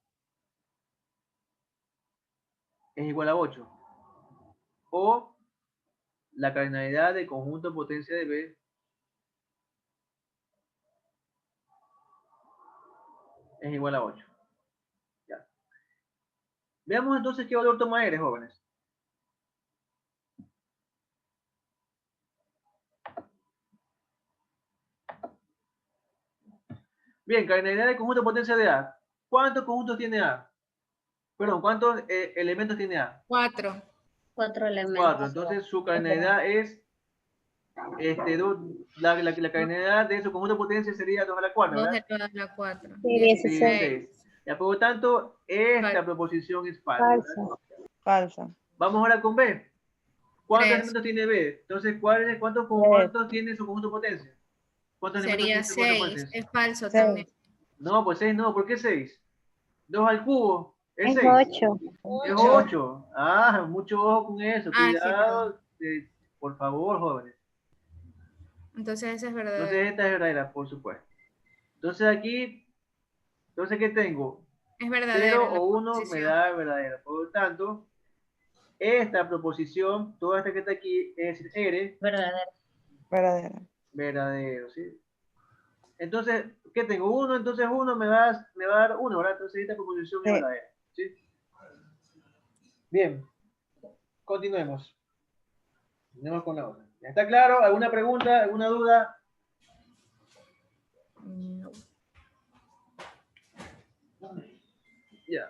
es igual a 8. O la cardinalidad del conjunto de potencia de B es igual a 8. Ya. Veamos entonces qué valor toma R, jóvenes. Bien, cardinalidad del conjunto de potencia de A. ¿Cuántos conjuntos tiene A? Perdón, ¿cuántos elementos tiene A? 4. 4 elementos. 4. Entonces su cardinalidad es la cardinalidad de su conjunto de potencia sería 2 a la 4, 2 ¿verdad? elevado a la 4. Sí, 16. Ya, por lo tanto, esta Falso. proposición es falsa. Falsa. Vamos ahora con B. ¿Cuántos 3. elementos tiene B? Entonces, ¿cuántos tiene su conjunto de potencia? ¿Cuántos elementos Sería tiene su conjunto de 6. potencia? Es falso 6. también. No, pues 6 no. ¿Por qué 6? 2 al cubo. Es Es 6. 8. Es 8. Ah, mucho ojo con eso. Ah, sí, Cuidado. Por favor, jóvenes. Entonces esa es Entonces verdadera. esta es verdadera, por supuesto. Entonces aquí, entonces ¿qué tengo? Es 0 verdadera la o 1 me proposición. da verdadera. Por lo tanto, esta proposición, toda esta que está aquí, es R, Verdadero. Verdadera. verdadero, ¿sí? Entonces, ¿qué tengo? 1, entonces 1 me va a dar 1, ¿verdad? Entonces esta proposición es Sí. verdadera, ¿sí? Bien, continuemos. Continuemos con la otra. ¿Ya está claro? ¿Alguna pregunta? ¿Alguna duda? No. Ya.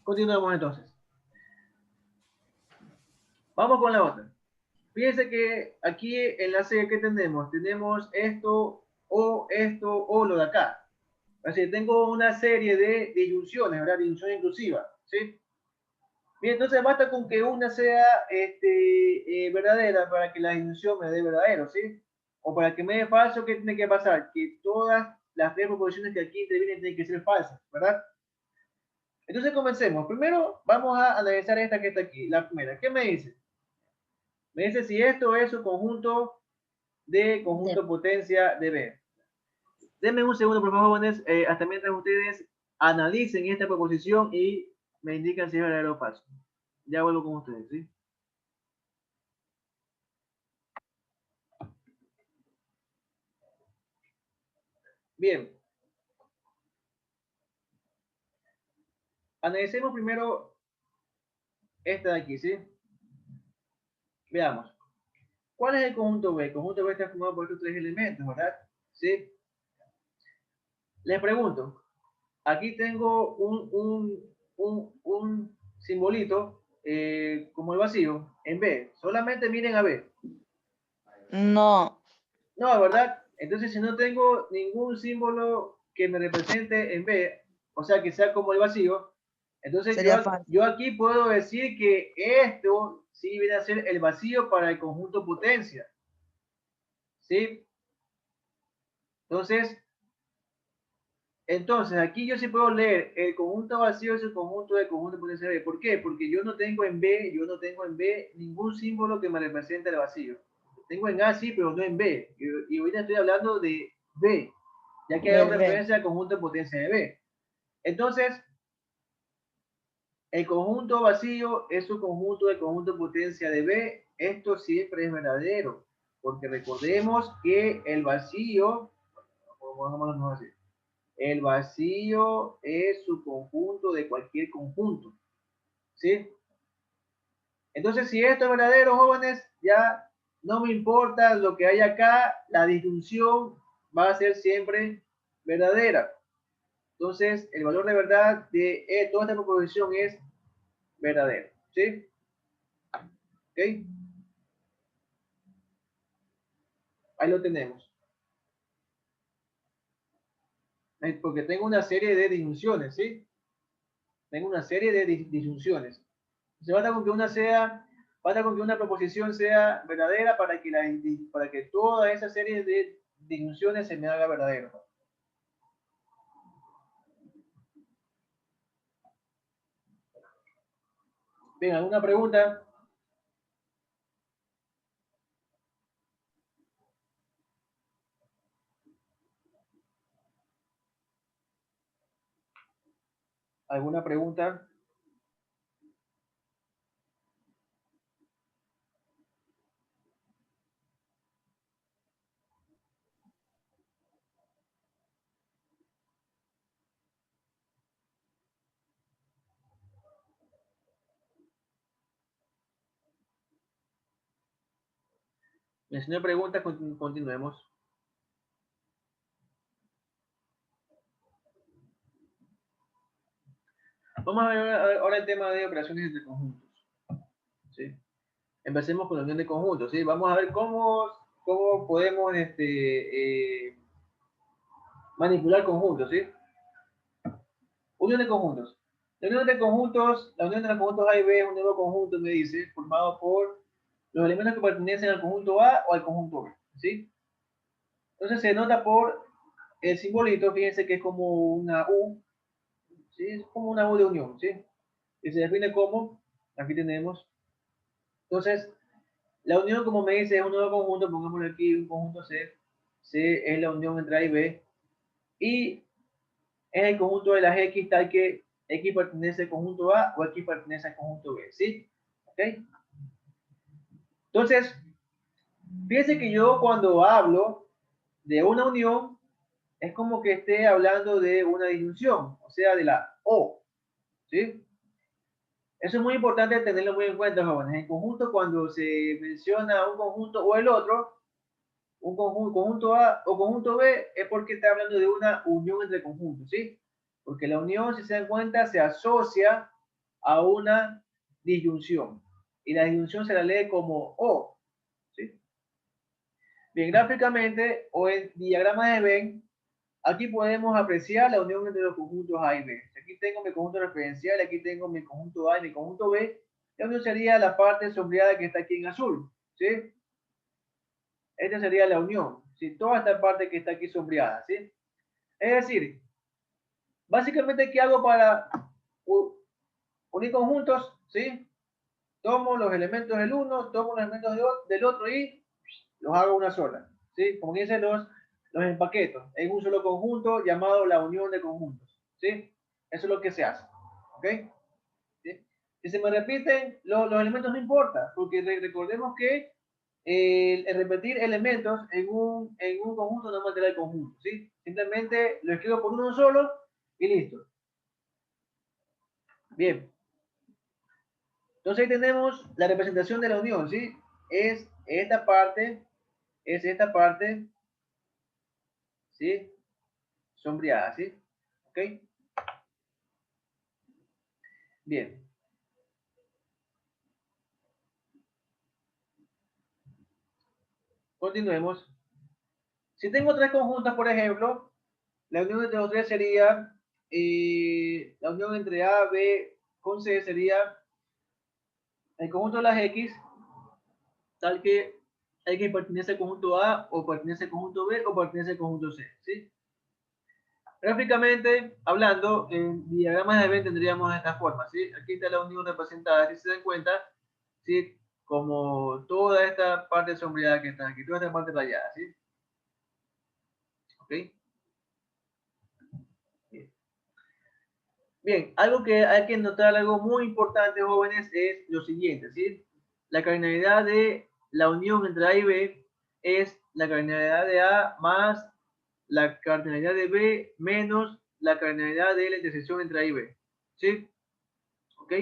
Continuemos entonces. Vamos con la otra. Fíjense que aquí en la C que tenemos, esto o lo de acá. Así tengo una serie de disyunciones, ¿verdad? Disyunción inclusiva, ¿sí? Bien, entonces basta con que una sea verdadera para que la disyunción me dé verdadero, ¿sí? O para que me dé falso, ¿qué tiene que pasar? Que todas las tres proposiciones que aquí intervienen tienen que ser falsas, ¿verdad? Entonces comencemos. Primero vamos a analizar esta que está aquí, la primera. ¿Qué me dice? Me dice si esto es un conjunto de conjunto potencia de B. Denme un segundo, por favor, jóvenes, hasta mientras ustedes analicen esta proposición y me indican si es verdadero o falso. Ya vuelvo con ustedes, ¿sí? Bien. Analicemos primero esta de aquí, ¿sí? Veamos. ¿Cuál es el conjunto B? El conjunto B está formado por estos tres elementos, ¿verdad? ¿Sí? Les pregunto, aquí tengo un simbolito como el vacío en B. Solamente miren a B. No. No, ¿verdad? Entonces, si no tengo ningún símbolo que me represente en B, o sea, que sea como el vacío, entonces Sería falso. yo aquí puedo decir que esto sí viene a ser el vacío para el conjunto potencia. ¿Sí? Entonces, aquí yo sí puedo leer el conjunto vacío es el conjunto de conjunto potencia B. ¿Por qué? Porque yo no tengo en B ningún símbolo que me represente el vacío. Tengo en A sí, pero no en B. Y ahorita estoy hablando de B, ya que hay Del B. referencia al conjunto de potencia de B. Entonces, el conjunto vacío es un conjunto de conjunto de potencia de B. Esto siempre es verdadero, porque recordemos que el vacío, así, el vacío es su conjunto de cualquier conjunto, ¿sí? Entonces, si esto es verdadero, jóvenes, ya no me importa lo que hay acá, la disyunción va a ser siempre verdadera. Entonces, el valor de verdad de toda esta proposición es verdadero, ¿sí? ¿Ok? Ahí lo tenemos. Porque tengo una serie de disyunciones, ¿sí? Tengo una serie de disyunciones. Se basta con que basta con que una proposición sea verdadera para que toda esa serie de disyunciones se me haga verdadero. Bien, ¿alguna pregunta? ¿Alguna pregunta? Si no hay preguntas, continuemos. Vamos a ver ahora el tema de operaciones entre conjuntos. ¿Sí? Empecemos con la unión de conjuntos. ¿Sí? Vamos a ver cómo podemos manipular conjuntos. ¿Sí? Unión de conjuntos. La unión de conjuntos, la unión de los conjuntos A y B es un nuevo conjunto, me dice, formado por los elementos que pertenecen al conjunto A o al conjunto B. ¿Sí? Entonces se nota por el simbolito, fíjense que es como una U, ¿sí? Es como una U de unión, ¿sí? Y se define como, aquí tenemos, entonces, La unión, como me dice, es un nuevo conjunto, pongámosle aquí un conjunto C. C es la unión entre A y B. Y es el conjunto de las X tal que X pertenece al conjunto A o X pertenece al conjunto B, ¿sí? ¿Ok? Entonces, fíjense que yo cuando hablo de una unión, es como que esté hablando de una disyunción, o sea, de la O, ¿sí? Eso es muy importante tenerlo muy en cuenta, jóvenes. En conjunto, cuando se menciona un conjunto o el otro, un conjunto A o conjunto B, es porque está hablando de una unión entre conjuntos, ¿sí? Porque la unión, si se dan cuenta, se asocia a una disyunción. Y la disyunción se la lee como O, ¿sí? Bien, gráficamente o en diagrama de Venn, aquí podemos apreciar la unión entre los conjuntos A y B. Aquí tengo mi conjunto referencial, aquí tengo mi conjunto A y mi conjunto B. La unión sería la parte sombreada que está aquí en azul, ¿sí? Esta sería la unión, ¿sí? Toda esta parte que está aquí sombreada, ¿sí? Es decir, básicamente, ¿qué hago para unir conjuntos? ¿Sí? Tomo los elementos del uno, tomo los elementos del otro y los hago una sola, ¿sí? Como dicen los empaquetos en un solo conjunto llamado la unión de conjuntos, ¿sí? Eso es lo que se hace, ¿ok? ¿Sí? Si se me repiten, los elementos no importa, porque recordemos que el repetir elementos en un conjunto no altera el conjunto, ¿sí? Simplemente lo escribo por uno solo y listo. Bien. Entonces ahí tenemos la representación de la unión, ¿sí? Es esta parte, ¿sí? Sombreada, ¿sí? ¿Ok? Bien. Continuemos. Si tengo tres conjuntos, por ejemplo, la unión entre los tres sería, la unión entre A, B con C sería el conjunto de las X, tal que X pertenece al conjunto A, o pertenece al conjunto B, o pertenece al conjunto C, ¿sí? Gráficamente hablando, en diagramas de Venn tendríamos de esta forma, ¿sí? Aquí está la unión representada, si se dan cuenta, ¿sí? Como toda esta parte sombreada que está aquí, toda esta parte rayada, ¿sí? ¿Ok? Bien. Bien, algo que hay que notar, algo muy importante, jóvenes, es lo siguiente, ¿sí? La cardinalidad de la unión entre A y B es la cardinalidad de A más la cardinalidad de B menos la cardinalidad de la intersección entre A y B, ¿sí? ¿Ok?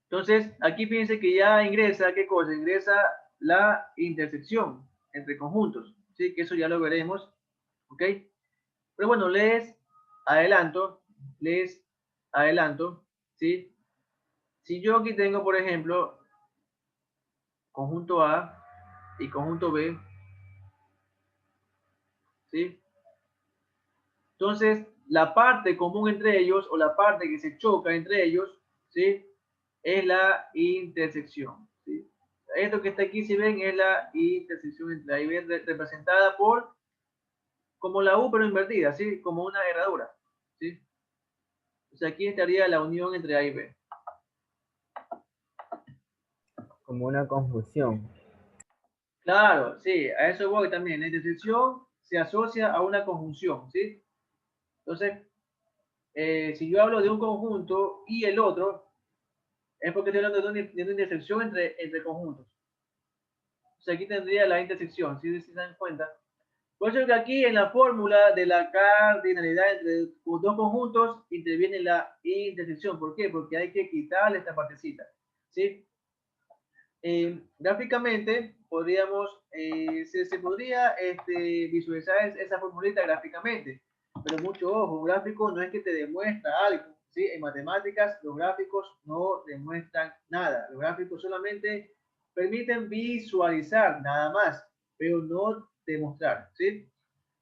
Entonces, aquí fíjense que ya ingresa, ¿qué cosa? Ingresa la intersección entre conjuntos, ¿sí? Que eso ya lo veremos, ¿ok? Pero bueno, adelanto, les adelanto, ¿sí? Si yo aquí tengo, por ejemplo, conjunto A y conjunto B, ¿sí? Entonces, la parte común entre ellos, o la parte que se choca entre ellos, ¿sí? Es la intersección, ¿sí? Esto que está aquí, si ven, es la intersección entre A y B, representada por, como la U, pero invertida, ¿sí? Como una herradura, ¿sí? O sea, aquí estaría la unión entre A y B. Como una confusión. Claro, sí, a eso voy también. La intersección se asocia a una conjunción, ¿sí? Entonces, si yo hablo de un conjunto y el otro, es porque estoy hablando de una intersección entre conjuntos. O sea, aquí tendría la intersección, ¿sí? ¿Se dan cuenta? Por eso que aquí en la fórmula de la cardinalidad entre los dos conjuntos interviene la intersección. ¿Por qué? Porque hay que quitarle esta partecita, ¿sí? Gráficamente podríamos, se podría visualizar esa formulita gráficamente, pero mucho ojo, un gráfico no es que te demuestra algo, ¿sí? En matemáticas los gráficos no demuestran nada, los gráficos solamente permiten visualizar nada más, pero no demostrar, ¿sí?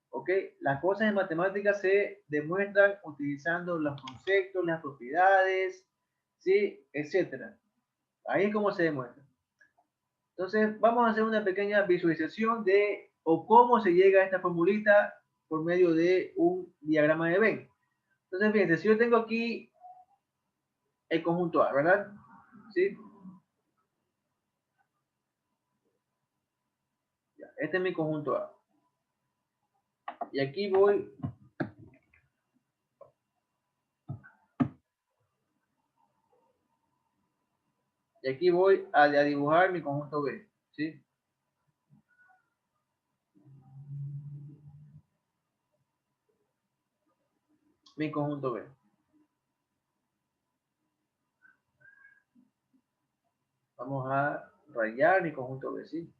¿Ok? Las cosas en matemáticas se demuestran utilizando los conceptos, las propiedades, ¿sí? Etcétera. Ahí es como se demuestra. Entonces, vamos a hacer una pequeña visualización de o cómo se llega a esta formulita por medio de un diagrama de Venn. Entonces, fíjense, si yo tengo aquí el conjunto A, ¿verdad? ¿sí? Ya, este es mi conjunto A. Y aquí voy. Y aquí voy a dibujar mi conjunto B, ¿sí? Mi conjunto B. Vamos a rayar mi conjunto B, ¿sí?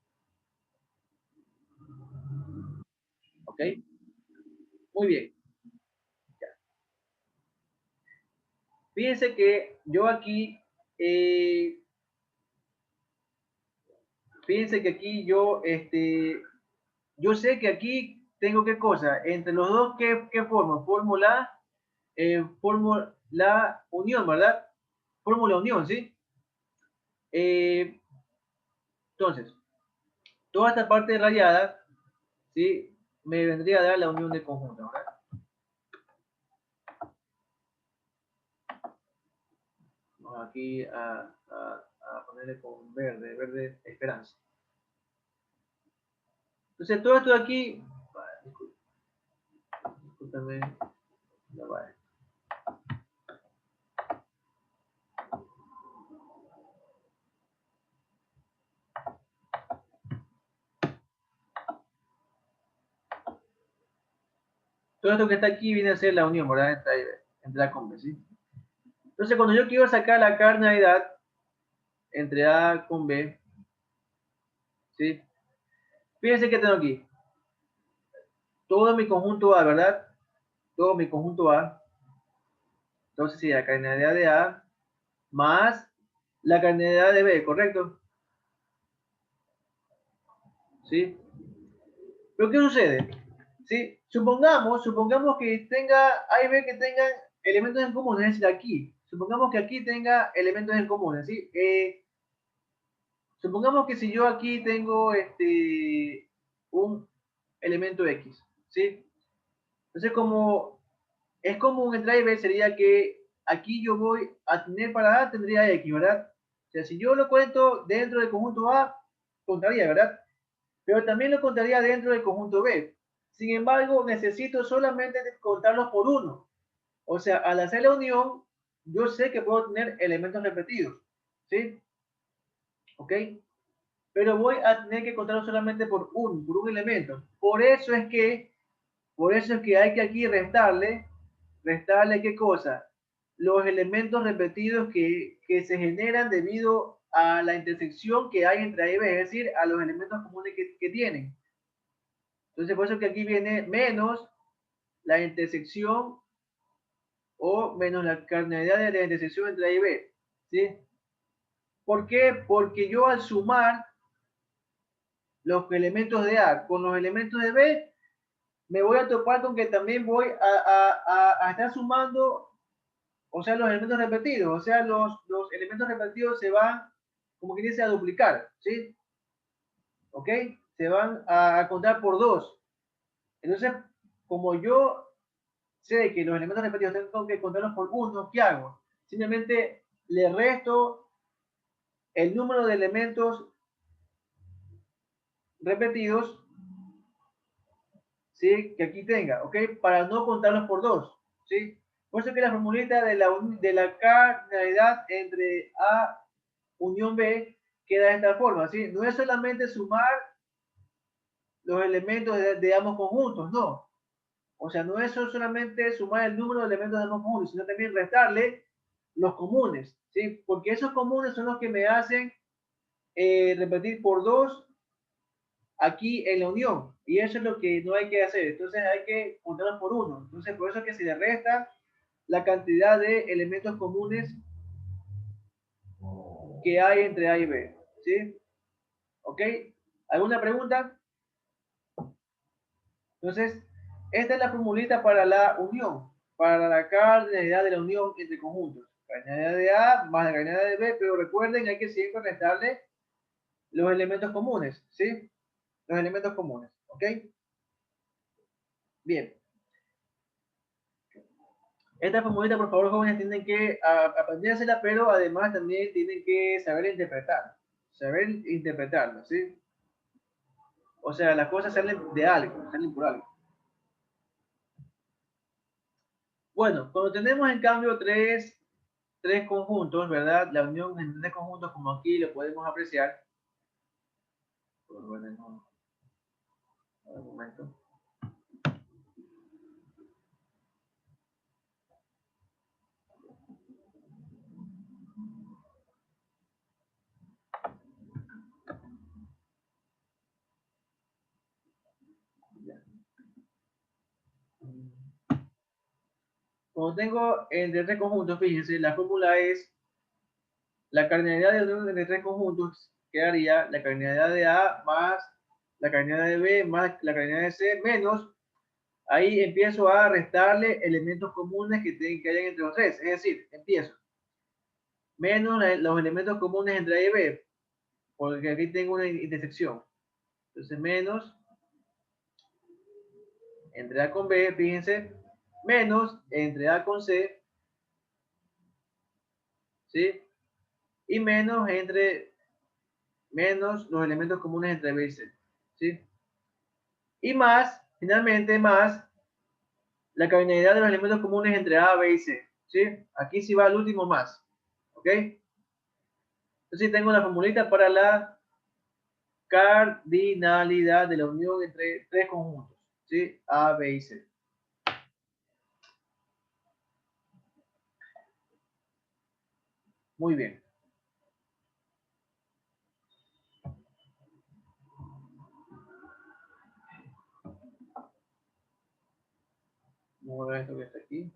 ¿Ok? Muy bien. Ya. Fíjense que yo aquí, fíjense que aquí yo sé que aquí tengo qué cosa, entre los dos, ¿qué formo? Fórmula unión, ¿verdad? Fórmula unión, ¿sí? Entonces, toda esta parte rayada, ¿sí? Me vendría a dar la unión de conjuntos, ¿verdad? Vamos aquí a ponerle con verde esperanza. Entonces, todo esto de aquí, discúlpame, ya va. Todo esto que está aquí viene a ser la unión, ¿verdad? Entre A con B, ¿sí? Entonces, cuando yo quiero sacar la cardinalidad entre A con B, ¿sí? Fíjense que tengo aquí todo mi conjunto A, ¿verdad? Todo mi conjunto A. Entonces, sí, la cardinalidad de A más la cardinalidad de B, ¿correcto? ¿Sí? Pero ¿qué sucede? ¿Sí? Supongamos que tenga A y B que tengan elementos en común, es decir, aquí. Supongamos que aquí tenga elementos en común, ¿sí? Supongamos que si yo aquí tengo un elemento X, ¿sí? Entonces, como es común entre A y B, sería que aquí yo voy a tener para A, tendría X, ¿verdad? O sea, si yo lo cuento dentro del conjunto A, contaría, ¿verdad? Pero también lo contaría dentro del conjunto B. Sin embargo, necesito solamente contarlos por uno. O sea, al hacer la unión, yo sé que puedo tener elementos repetidos, ¿sí? ¿Ok? Pero voy a tener que contarlos solamente por un elemento. Por eso es que hay que aquí restarle ¿qué cosa? Los elementos repetidos que se generan debido a la intersección que hay entre A y B, es decir, a los elementos comunes que tienen. Entonces, por eso que aquí viene menos la intersección o menos la cardinalidad de la intersección entre A y B. ¿Sí? ¿Por qué? Porque yo al sumar los elementos de A con los elementos de B, me voy a topar con que también voy a estar sumando, o sea, los elementos repetidos. O sea, los elementos repetidos se van, como que dice, a duplicar. ¿Sí? ¿Ok? Se van a contar por 2. Entonces, como yo sé que los elementos repetidos tengo que contarlos por uno, ¿qué hago? Simplemente le resto el número de elementos repetidos, ¿sí? Que aquí tenga, ¿ok? Para no contarlos por 2, ¿sí? Por eso que la formulita de la cardinalidad entre A unión B queda de esta forma, ¿sí? No es solamente sumar los elementos de ambos conjuntos, no. O sea, no es solamente sumar el número de elementos de ambos conjuntos, sino también restarle los comunes, ¿sí? Porque esos comunes son los que me hacen repetir por 2 aquí en la unión. Y eso es lo que no hay que hacer. Entonces hay que contarlos por 1. Entonces, por eso es que se le resta la cantidad de elementos comunes que hay entre A y B, ¿sí? ¿Ok? ¿Alguna pregunta? Entonces, esta es la formulita para la unión, para la cardinalidad de la unión entre conjuntos. Cardinalidad de A más la cardinalidad de B, pero recuerden, hay que siempre restarle los elementos comunes, ¿sí? Los elementos comunes, ¿ok? Bien. Esta formulita, por favor, jóvenes, tienen que aprendérsela, pero además también tienen que saber interpretarlo, ¿sí? O sea, las cosas salen de algo, salen por algo. Bueno, cuando tenemos en cambio tres conjuntos, ¿verdad? La unión entre tres conjuntos, como aquí lo podemos apreciar. Un momento. Cuando tengo entre tres conjuntos, fíjense, la fórmula es la cardinalidad de unión entre tres conjuntos, quedaría la cardinalidad de A más la cardinalidad de B más la cardinalidad de C menos, ahí empiezo a restarle elementos comunes que hayan entre los tres, es decir, empiezo menos los elementos comunes entre A y B, porque aquí tengo una intersección. Entonces, menos entre A con B, fíjense, menos entre A con C, ¿sí? Y menos los elementos comunes entre B y C, ¿sí? Y más, finalmente, más la cardinalidad de los elementos comunes entre A, B y C, ¿sí? Aquí sí va el último más, ¿ok? Entonces tengo la formulita para la cardinalidad de la unión entre tres conjuntos, ¿sí? A, B y C. Muy bien. Vamos a ver esto que está aquí.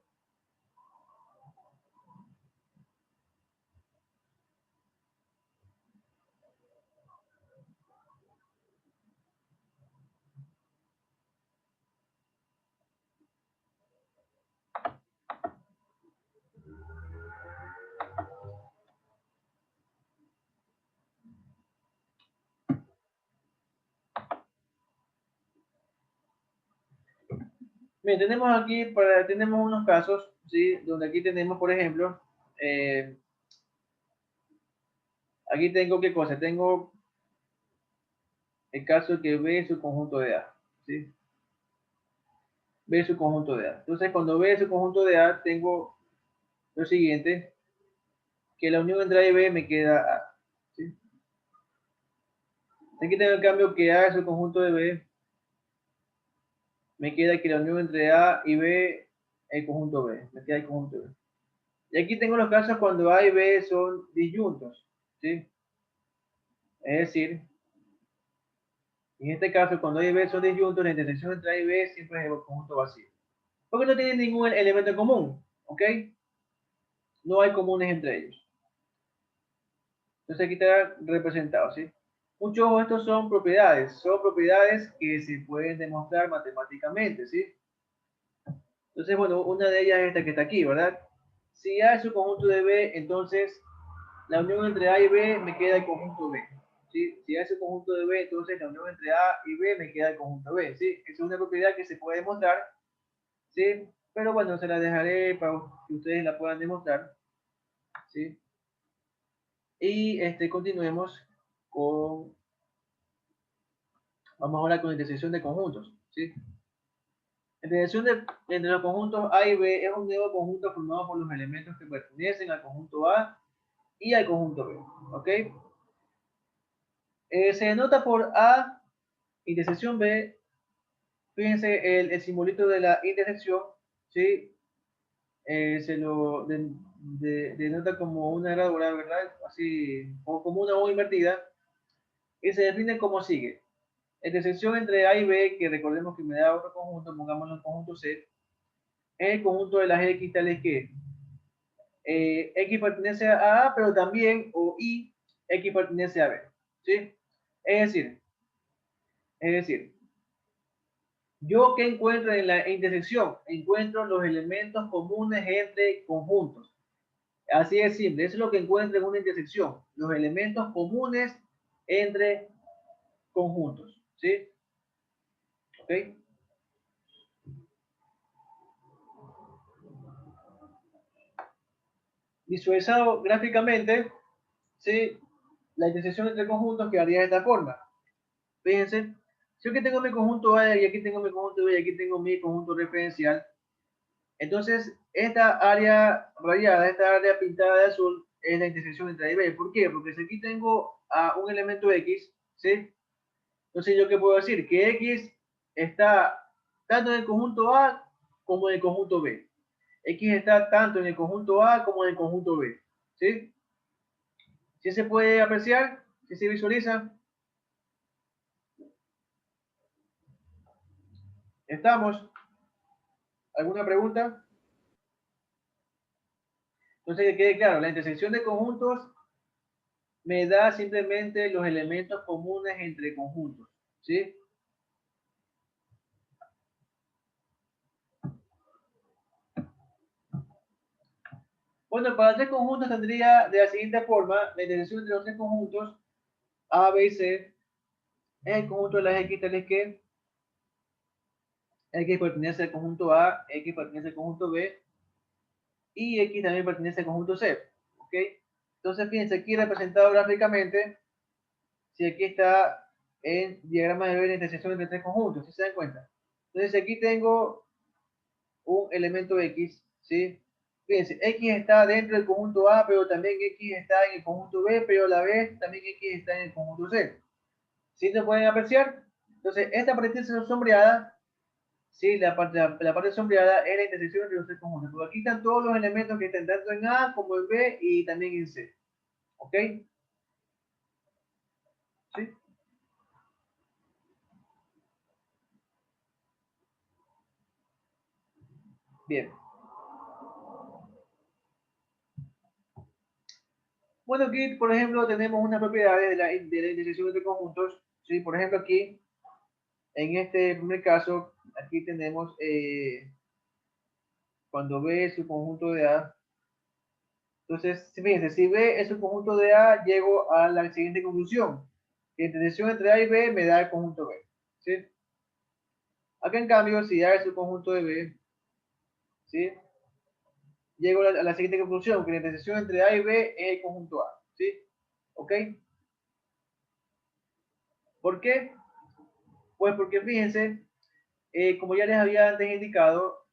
Bien, tenemos aquí, tenemos unos casos, ¿sí? Donde aquí tenemos, por ejemplo, aquí tengo, ¿qué cosa? Tengo el caso que B es su conjunto de A, ¿sí? B es su conjunto de A. Entonces, cuando B es su conjunto de A, tengo lo siguiente, que la unión entre A y B me queda A, ¿sí? Aquí tengo el cambio que A es el conjunto de B, me queda que la unión entre A y B el conjunto B, me queda el conjunto B. Y aquí tengo los casos cuando A y B son disyuntos, ¿sí? Es decir, en este caso, cuando A y B son disyuntos, la intersección entre A y B siempre es el conjunto vacío. Porque no tienen ningún elemento en común, ¿ok? No hay comunes entre ellos. Entonces aquí está representado, ¿sí? Muchos de estos son propiedades que se pueden demostrar matemáticamente, ¿sí? Entonces, bueno, una de ellas es esta que está aquí, ¿verdad? Si A es un conjunto de B, entonces la unión entre A y B me queda el conjunto B, ¿sí? Si A es un conjunto de B, entonces la unión entre A y B me queda el conjunto B, ¿sí? Esa es una propiedad que se puede demostrar, ¿sí? Pero bueno, se la dejaré para que ustedes la puedan demostrar, ¿sí? Y continuemos con, vamos ahora con la intersección de conjuntos, ¿sí? La intersección entre los conjuntos A y B es un nuevo conjunto formado por los elementos que pertenecen al conjunto A y al conjunto B, ¿ok? Se denota por A, intersección B, fíjense el simbolito de la intersección, ¿sí? Se lo denota como una graduada, ¿verdad? Así, o como una O invertida, y se define como sigue. Intersección entre A y B, que recordemos que me da otro conjunto, pongámoslo en conjunto C, es el conjunto de las X tales que X pertenece a A, pero también, o Y, X pertenece a B, ¿sí? Es decir, yo que encuentro en la intersección, encuentro los elementos comunes entre conjuntos. Así es simple, eso es lo que encuentro en una intersección, los elementos comunes entre conjuntos, ¿sí? ¿Ok? Visualizado gráficamente, ¿sí? La intersección entre conjuntos quedaría de esta forma. Fíjense, si yo aquí tengo mi conjunto A y aquí tengo mi conjunto B y aquí tengo mi conjunto referencial, entonces esta área rayada, esta área pintada de azul, es la intersección entre A y B. ¿Por qué? Porque si aquí tengo a un elemento X, ¿sí? Entonces, ¿yo qué puedo decir? Que X está tanto en el conjunto A como en el conjunto B. X está tanto en el conjunto A como en el conjunto B. ¿Sí? ¿Sí se puede apreciar? ¿Sí se visualiza? ¿Estamos? ¿Alguna pregunta? Entonces, que quede claro, la intersección de conjuntos me da simplemente los elementos comunes entre conjuntos. ¿Sí? Bueno, para tres conjuntos tendría de la siguiente forma, la intersección entre los tres conjuntos A, B y C es el conjunto de las X tales que X pertenece al conjunto A, X pertenece al conjunto B y X también pertenece al conjunto C. ¿Ok? Entonces, fíjense aquí representado gráficamente, si aquí está en diagrama de Venn la intersección entre tres conjuntos, ¿sí se dan cuenta? Entonces, aquí tengo un elemento X, ¿sí? Fíjense, X está dentro del conjunto A, pero también X está en el conjunto B, pero a la vez también X está en el conjunto C. ¿Sí se pueden apreciar? Entonces, esta paréntesis sombreada, sí, la parte sombreada es la intersección entre los tres conjuntos. Porque aquí están todos los elementos que están tanto en A como en B y también en C. ¿Ok? ¿Sí? Bien. Bueno, aquí, por ejemplo, tenemos unas propiedades de la intersección entre conjuntos. ¿Sí? Por ejemplo, aquí, en este primer caso, aquí tenemos cuando B es su conjunto de A. Entonces, fíjense, si B es un conjunto de A, llego a la siguiente conclusión. La intersección entre A y B me da el conjunto B. ¿Sí? Acá, en cambio, si A es un conjunto de B, ¿sí? Llego a la siguiente conclusión, que la intersección entre A y B es el conjunto A. ¿Sí? ¿Ok? ¿Por qué? Pues porque fíjense, como ya les había antes indicado,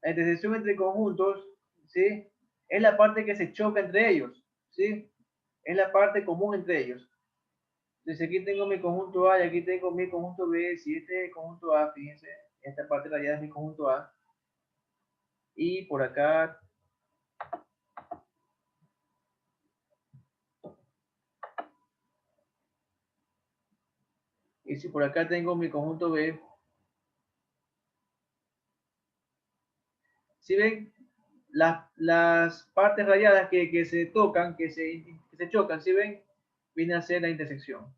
la intersección entre conjuntos, ¿sí? Es la parte que se choca entre ellos, ¿sí? Es la parte común entre ellos. Entonces aquí tengo mi conjunto A y aquí tengo mi conjunto B. Si este es el conjunto A, fíjense, esta parte de allá es mi conjunto A. Y por acá, y si por acá tengo mi conjunto B, si ven las partes rayadas que se tocan, que se chocan, si ven, viene a ser la intersección.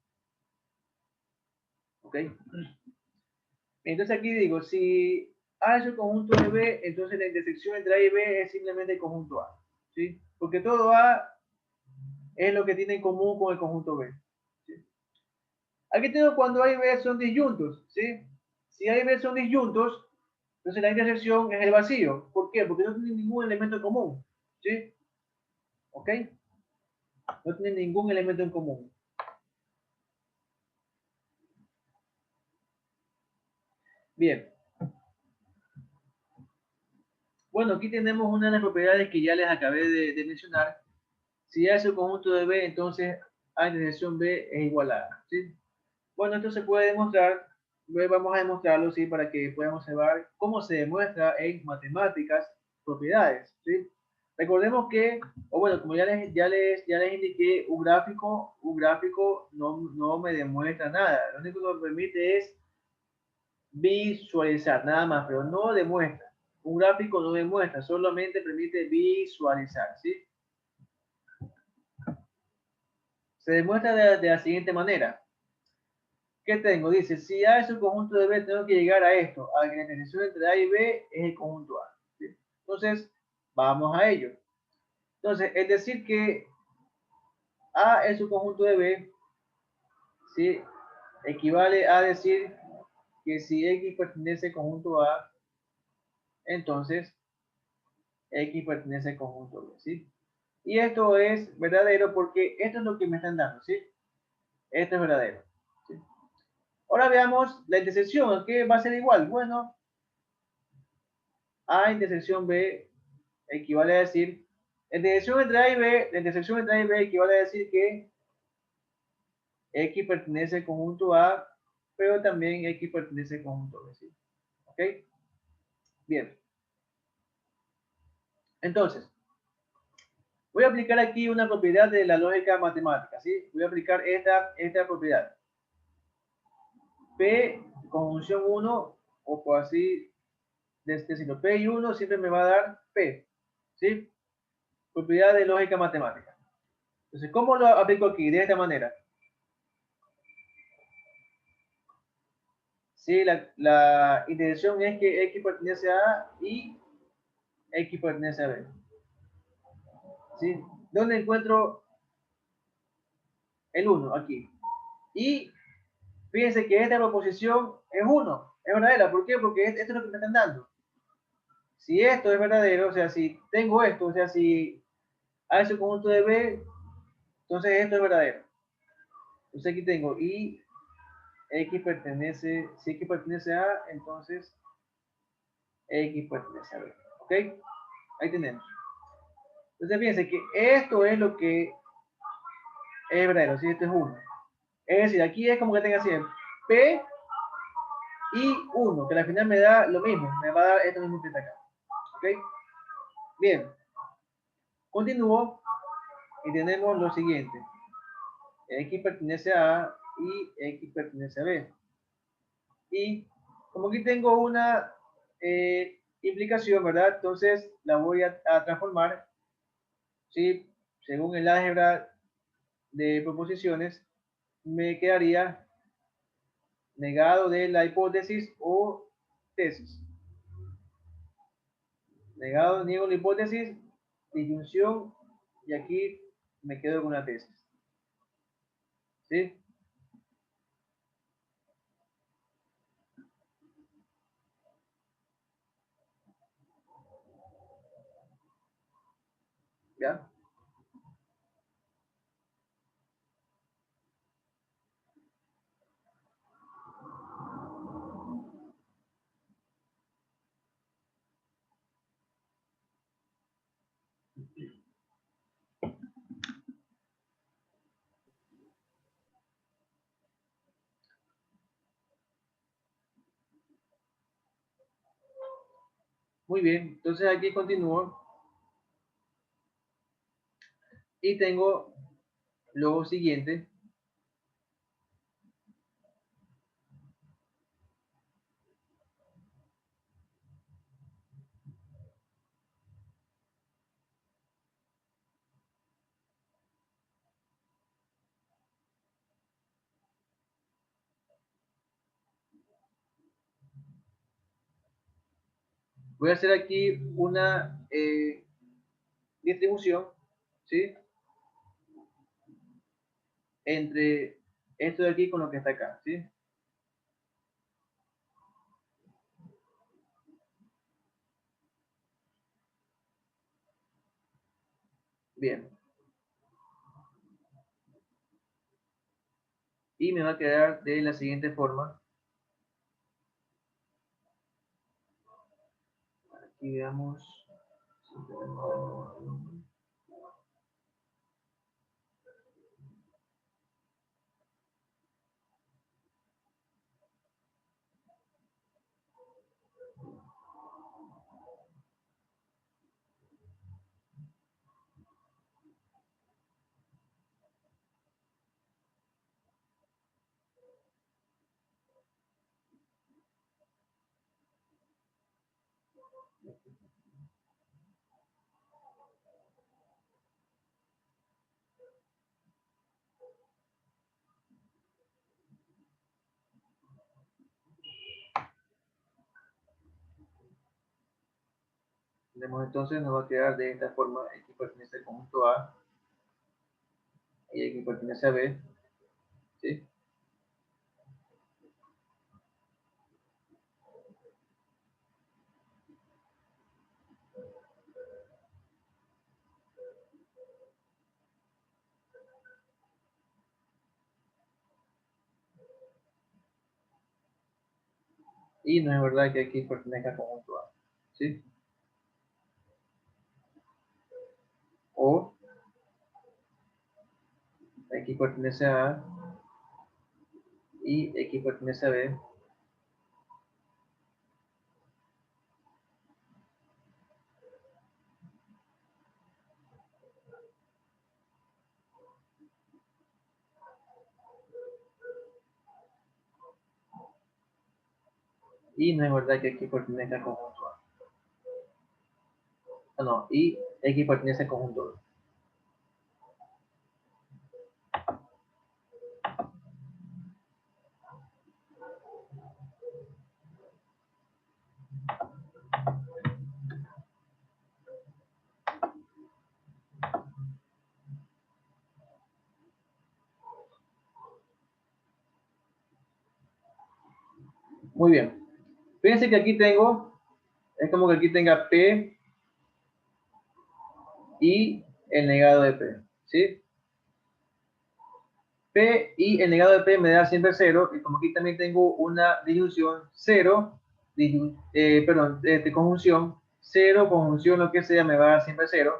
¿Ok? Entonces aquí digo, si A es el conjunto de B, entonces la intersección entre A y B es simplemente el conjunto A. ¿Sí? Porque todo A es lo que tiene en común con el conjunto B. ¿Sí? Aquí tengo cuando A y B son disyuntos. ¿Sí? Si A y B son disyuntos, entonces la intersección es el vacío. ¿Por qué? Porque no tienen ningún elemento en común. ¿Sí? ¿Ok? No tienen ningún elemento en común. Bien. Bueno, aquí tenemos una de las propiedades que ya les acabé de mencionar. Si A es el conjunto de B, entonces A intersección B es igual a A. ¿Sí? Bueno, esto se puede demostrar. Vamos a demostrarlo, ¿sí? Para que puedan observar cómo se demuestra en matemáticas propiedades. ¿Sí? Recordemos que, o bueno, como ya les indiqué, un gráfico no me demuestra nada. Lo único que me permite es visualizar, nada más, pero no demuestra. Un gráfico no demuestra, solamente permite visualizar, ¿sí? Se demuestra de la siguiente manera. ¿Qué tengo? Dice, si A es un conjunto de B, tengo que llegar a esto, a que la intersección entre A y B es el conjunto A. ¿Sí? Entonces, vamos a ello. Entonces, es decir que A es un conjunto de B, ¿sí? Equivale a decir que si X pertenece al conjunto A, entonces X pertenece al conjunto B, ¿sí? Y esto es verdadero porque esto es lo que me están dando, ¿sí? Esto es verdadero. ¿Sí? Ahora veamos la intersección. ¿Qué va a ser igual? Bueno, A intersección B equivale a decir, la intersección entre A y B, la intersección entre A y B equivale a decir que X pertenece al conjunto A, pero también X pertenece al conjunto B, ¿sí? ¿Ok? Bien. Entonces, voy a aplicar aquí una propiedad de la lógica matemática, ¿sí? Voy a aplicar esta propiedad. P, conjunción 1, o por así decirlo, P y 1 siempre me va a dar P, ¿sí? Propiedad de lógica matemática. Entonces, ¿cómo lo aplico aquí? De esta manera. Sí, la intención es que X pertenece a A y X pertenece a B. ¿Sí? ¿Dónde encuentro el 1? Aquí. Y fíjense que esta proposición es 1, es verdadera. ¿Por qué? Porque esto es lo que me están dando. Si esto es verdadero, o sea, si tengo esto, o sea, si A es el conjunto de B, entonces esto es verdadero. Entonces aquí tengo y X pertenece, si X pertenece a A, entonces X pertenece a B. ¿Ok? Ahí tenemos. Entonces fíjense que esto es lo que es verdadero, si esto es 1. Es decir, aquí es como que tenga siempre P y 1, que al final me da lo mismo, me va a dar esto mismo que está acá. ¿Ok? Bien. Continúo y tenemos lo siguiente. X pertenece a A y X pertenece a B. Y como aquí tengo una implicación, ¿verdad? Entonces la voy a transformar, ¿sí? Según el álgebra de proposiciones, me quedaría negado de la hipótesis o tesis. Negado, niego la hipótesis, disyunción, y aquí me quedo con la tesis. ¿Sí? ¿Ya? Muy bien, entonces aquí continúo y tengo lo siguiente. Voy a hacer aquí una distribución, ¿sí? Entre esto de aquí con lo que está acá, ¿sí? Bien. Y me va a quedar de la siguiente forma. Aquí veamos. Tenemos entonces, nos va a quedar de esta forma: X pertenece al conjunto A y X pertenece a B, ¿sí? Y no es verdad que X pertenezca al conjunto A. ¿Sí? O X pertenece a A y X pertenece a B. Y no es verdad que X pertenezca al conjunto A. Ah, no, y X pertenece al conjunto B. Muy bien. Fíjense que aquí tengo, es como que aquí tenga P y el negado de P. ¿Sí? P y el negado de P me da siempre 0, y como aquí también tengo una disyunción 0, conjunción, 0, conjunción, lo que sea, me va a dar siempre 0.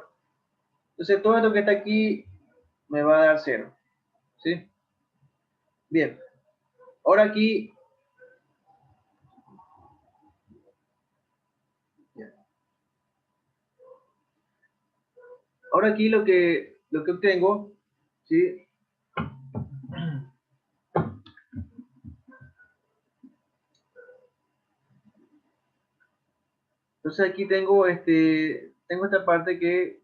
Entonces todo esto que está aquí me va a dar 0. ¿Sí? Bien. Ahora aquí, lo que obtengo, ¿sí? Entonces aquí tengo esta parte que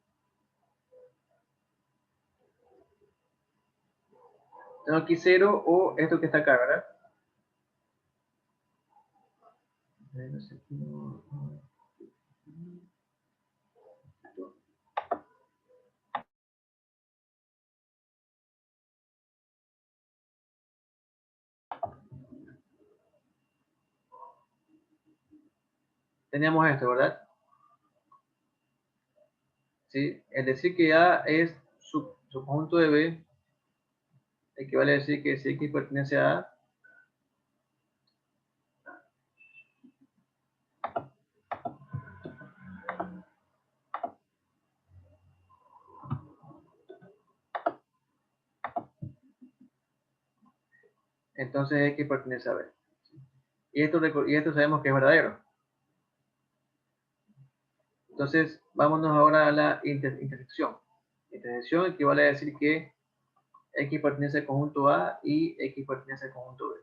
tengo aquí 0 o esto que está acá, ¿verdad? Teníamos esto, ¿verdad? ¿Sí? Es decir que A es su conjunto de B, equivale a decir que si X pertenece a A, entonces X pertenece a B. Y esto sabemos que es verdadero. Entonces, vámonos ahora a la intersección. Intersección equivale a decir que X pertenece al conjunto A y X pertenece al conjunto B.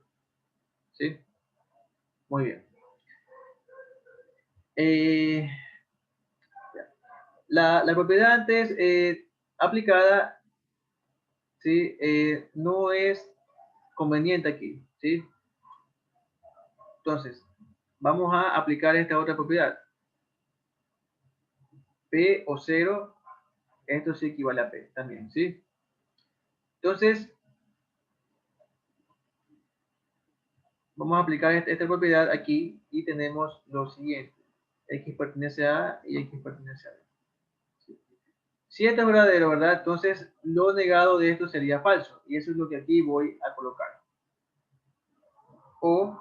¿Sí? Muy bien. La propiedad antes aplicada, ¿sí? No es conveniente aquí. ¿Sí? Entonces, vamos a aplicar esta otra propiedad. P o 0, esto sí equivale a P también, ¿sí? Entonces, vamos a aplicar esta propiedad aquí y tenemos lo siguiente. X pertenece a A y X pertenece a B. ¿Sí? Si esto es verdadero, ¿verdad? Entonces, lo negado de esto sería falso. Y eso es lo que aquí voy a colocar. O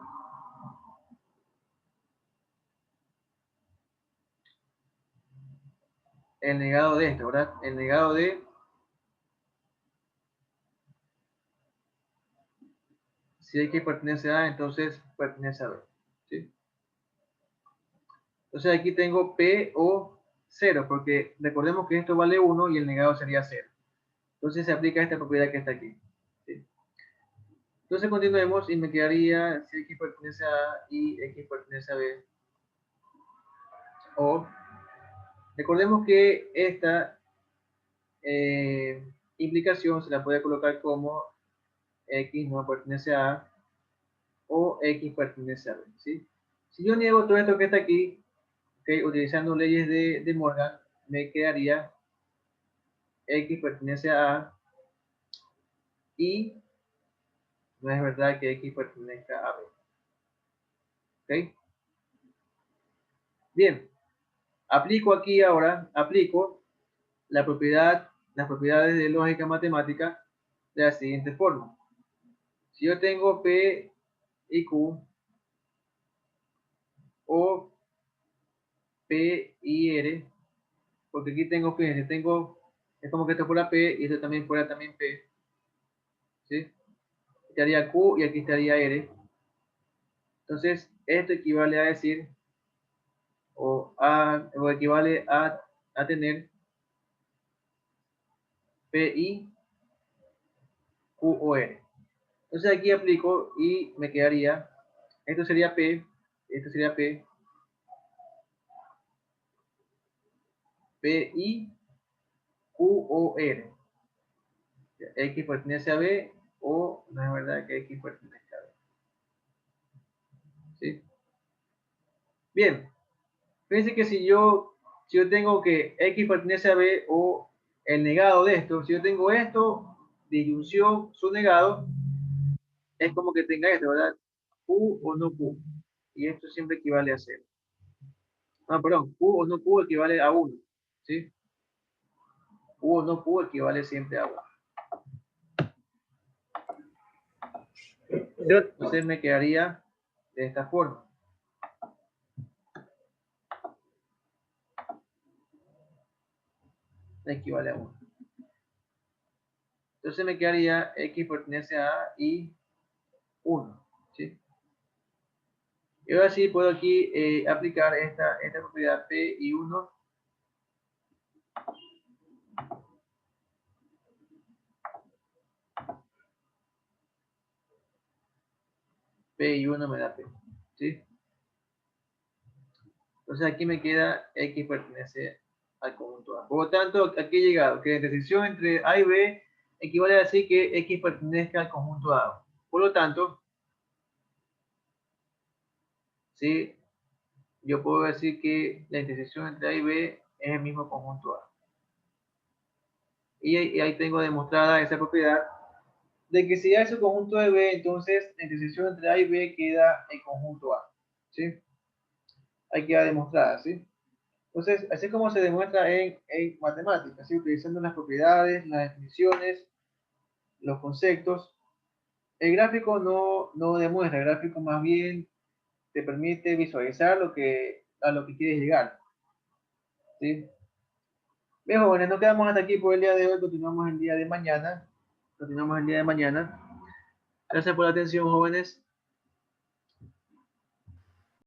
el negado de esto, ¿verdad? El negado de si X pertenece a A, entonces pertenece a B. ¿Sí? Entonces aquí tengo P o 0, porque recordemos que esto vale 1 y el negado sería 0. Entonces se aplica esta propiedad que está aquí. ¿Sí? Entonces continuemos y me quedaría si X pertenece a A y X pertenece a B. O recordemos que esta implicación se la puede colocar como X no pertenece a A o X pertenece a B. ¿Sí? Si yo niego todo esto que está aquí, ¿okay? Utilizando leyes de Morgan, me quedaría X pertenece a A y no es verdad que X pertenezca a B. ¿Ok? Bien, aplico las propiedades de lógica matemática de la siguiente forma. Si yo tengo P y Q, o P y R, porque aquí tengo, fíjense, tengo, es como que esto fuera P y esto también fuera también P, ¿sí? Estaría Q y aquí estaría R. Entonces, esto equivale a decir, o equivale a tener PI, Q o R. Entonces aquí aplico y me quedaría, esto sería P, esto sería P, PI, Q o R. X pertenece a B o no es verdad que X pertenece a B. ¿Sí? Bien, fíjense que si yo tengo que X pertenece a B o el negado de esto, si yo tengo esto, disyunción, su negado, es como que tenga esto, ¿verdad? Q o no Q. Y esto siempre equivale a 0. Ah, perdón, Q o no Q equivale a 1. ¿Sí? Q o no Q equivale siempre a 1. Entonces me quedaría de esta forma. Equivale a 1. Entonces me quedaría X pertenece a A y 1. ¿Sí? Y ahora sí puedo aquí aplicar esta propiedad P y 1. P y 1 me da P. ¿Sí? Entonces aquí me queda X pertenece al conjunto A. Por lo tanto, aquí he llegado que la intersección entre A y B equivale a decir que X pertenezca al conjunto A. Por lo tanto, ¿sí? Yo puedo decir que la intersección entre A y B es el mismo conjunto A. Y ahí tengo demostrada esa propiedad de que si A es el conjunto de B, entonces la intersección entre A y B queda el conjunto A. ¿Sí? Ahí queda demostrada, ¿sí? Entonces, así es como se demuestra en matemáticas, ¿sí? Utilizando las propiedades, las definiciones, los conceptos. El gráfico no demuestra, el gráfico más bien te permite visualizar a lo que quieres llegar. ¿Sí? Bien, jóvenes, nos quedamos hasta aquí por el día de hoy, continuamos el día de mañana. Continuamos el día de mañana. Gracias por la atención, jóvenes.